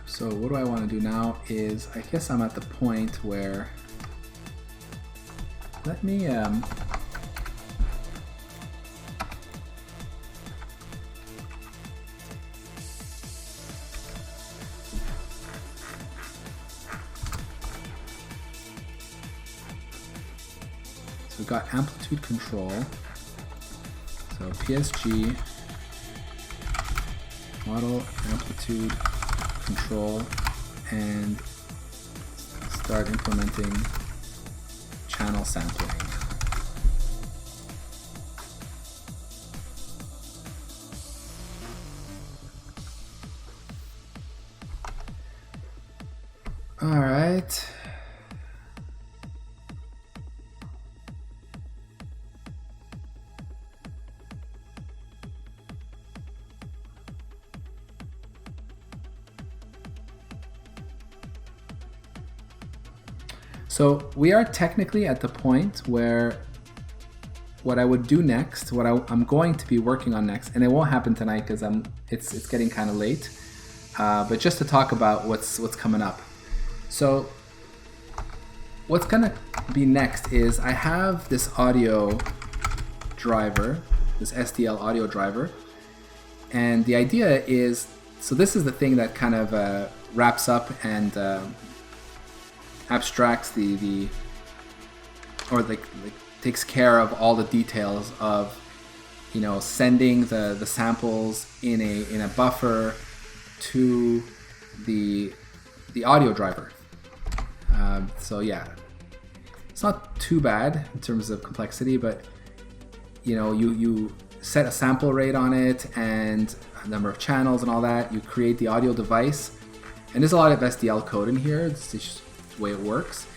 So what do I want to do now is, I guess I'm at the point where, let me so we've got amplitude control, so PSG, model amplitude control, and start implementing channel sampling. All right. So we are technically at the point where what I would do next, what I'm going to be working on next, and it won't happen tonight because it's getting kind of late, but just to talk about what's coming up. So what's gonna be next is I have this audio driver, this SDL audio driver, and the idea is, so this is the thing that kind of wraps up and abstracts or takes care of all the details of, you know, sending the samples in a buffer to the audio driver. So yeah, it's not too bad in terms of complexity, but you know, you set a sample rate on it and a number of channels and all that. You create the audio device, and there's a lot of SDL code in here. It's just the way it works.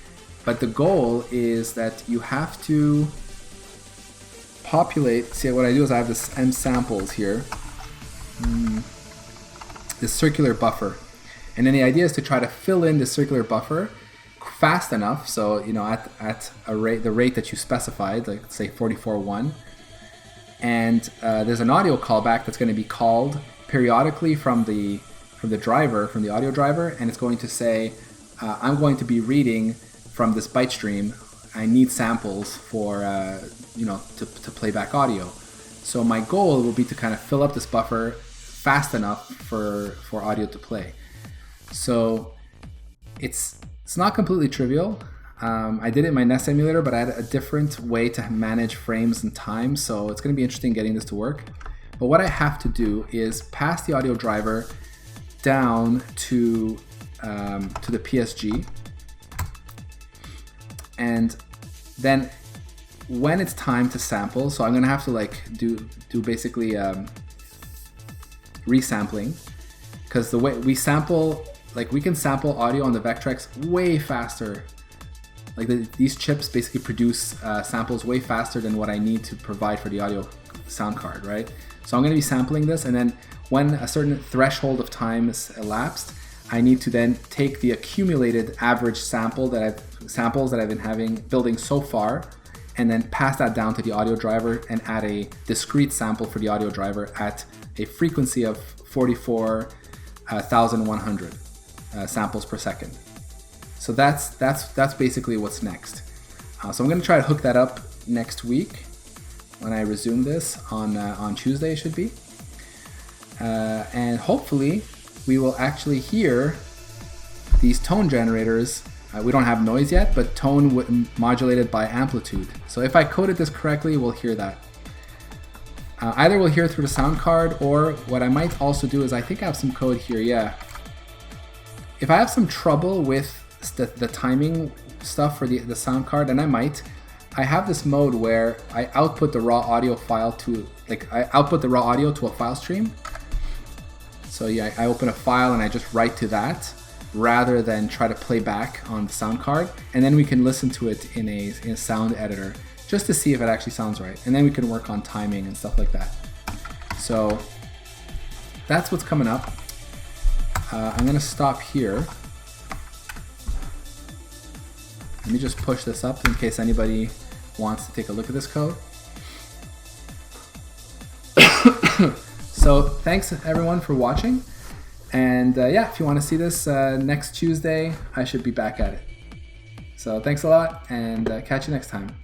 But the goal is that you have to populate. See, what I do is I have this M samples here. this circular buffer. And then the idea is to try to fill in the circular buffer fast enough, so at the rate that you specified, like say 44.1. And there's an audio callback that's going to be called periodically from the audio driver, and it's going to say, I'm going to be reading from this byte stream. I need samples for to play back audio. So my goal will be to kind of fill up this buffer fast enough for audio to play. So it's not completely trivial. I did it in my NES emulator, but I had a different way to manage frames and time, so it's going to be interesting getting this to work. But what I have to do is pass the audio driver down to the PSG, and then when it's time to sample, so I'm going to have to like do basically resampling, because the way we sample, like we can sample audio on the Vectrex way faster. Like these chips basically produce samples way faster than what I need to provide for the audio sound card, right? So I'm going to be sampling this, and then when a certain threshold of time is elapsed, I need to then take the accumulated average samples that I've been building so far, and then pass that down to the audio driver and add a discrete sample for the audio driver at a frequency of 44,100 samples per second. So that's basically what's next. So I'm going to try to hook that up next week when I resume this on Tuesday, it should be. And hopefully we will actually hear these tone generators. We don't have noise yet, but tone modulated by amplitude. So if I coded this correctly, we'll hear that. Either we'll hear through the sound card, or what I might also do is, I think I have some code here, yeah. If I have some trouble with the timing stuff for the sound card, and I have this mode where I output the raw audio file to, I output the raw audio to a file stream. So yeah, I open a file and I just write to that, rather than try to play back on the sound card, and then we can listen to it in a sound editor just to see if it actually sounds right, and then we can work on timing and stuff like that. So that's what's coming up. I'm gonna stop here. Let me just push this up in case anybody wants to take a look at this code. So thanks everyone for watching. And yeah, if you want to see this next Tuesday, I should be back at it. So thanks a lot, and catch you next time.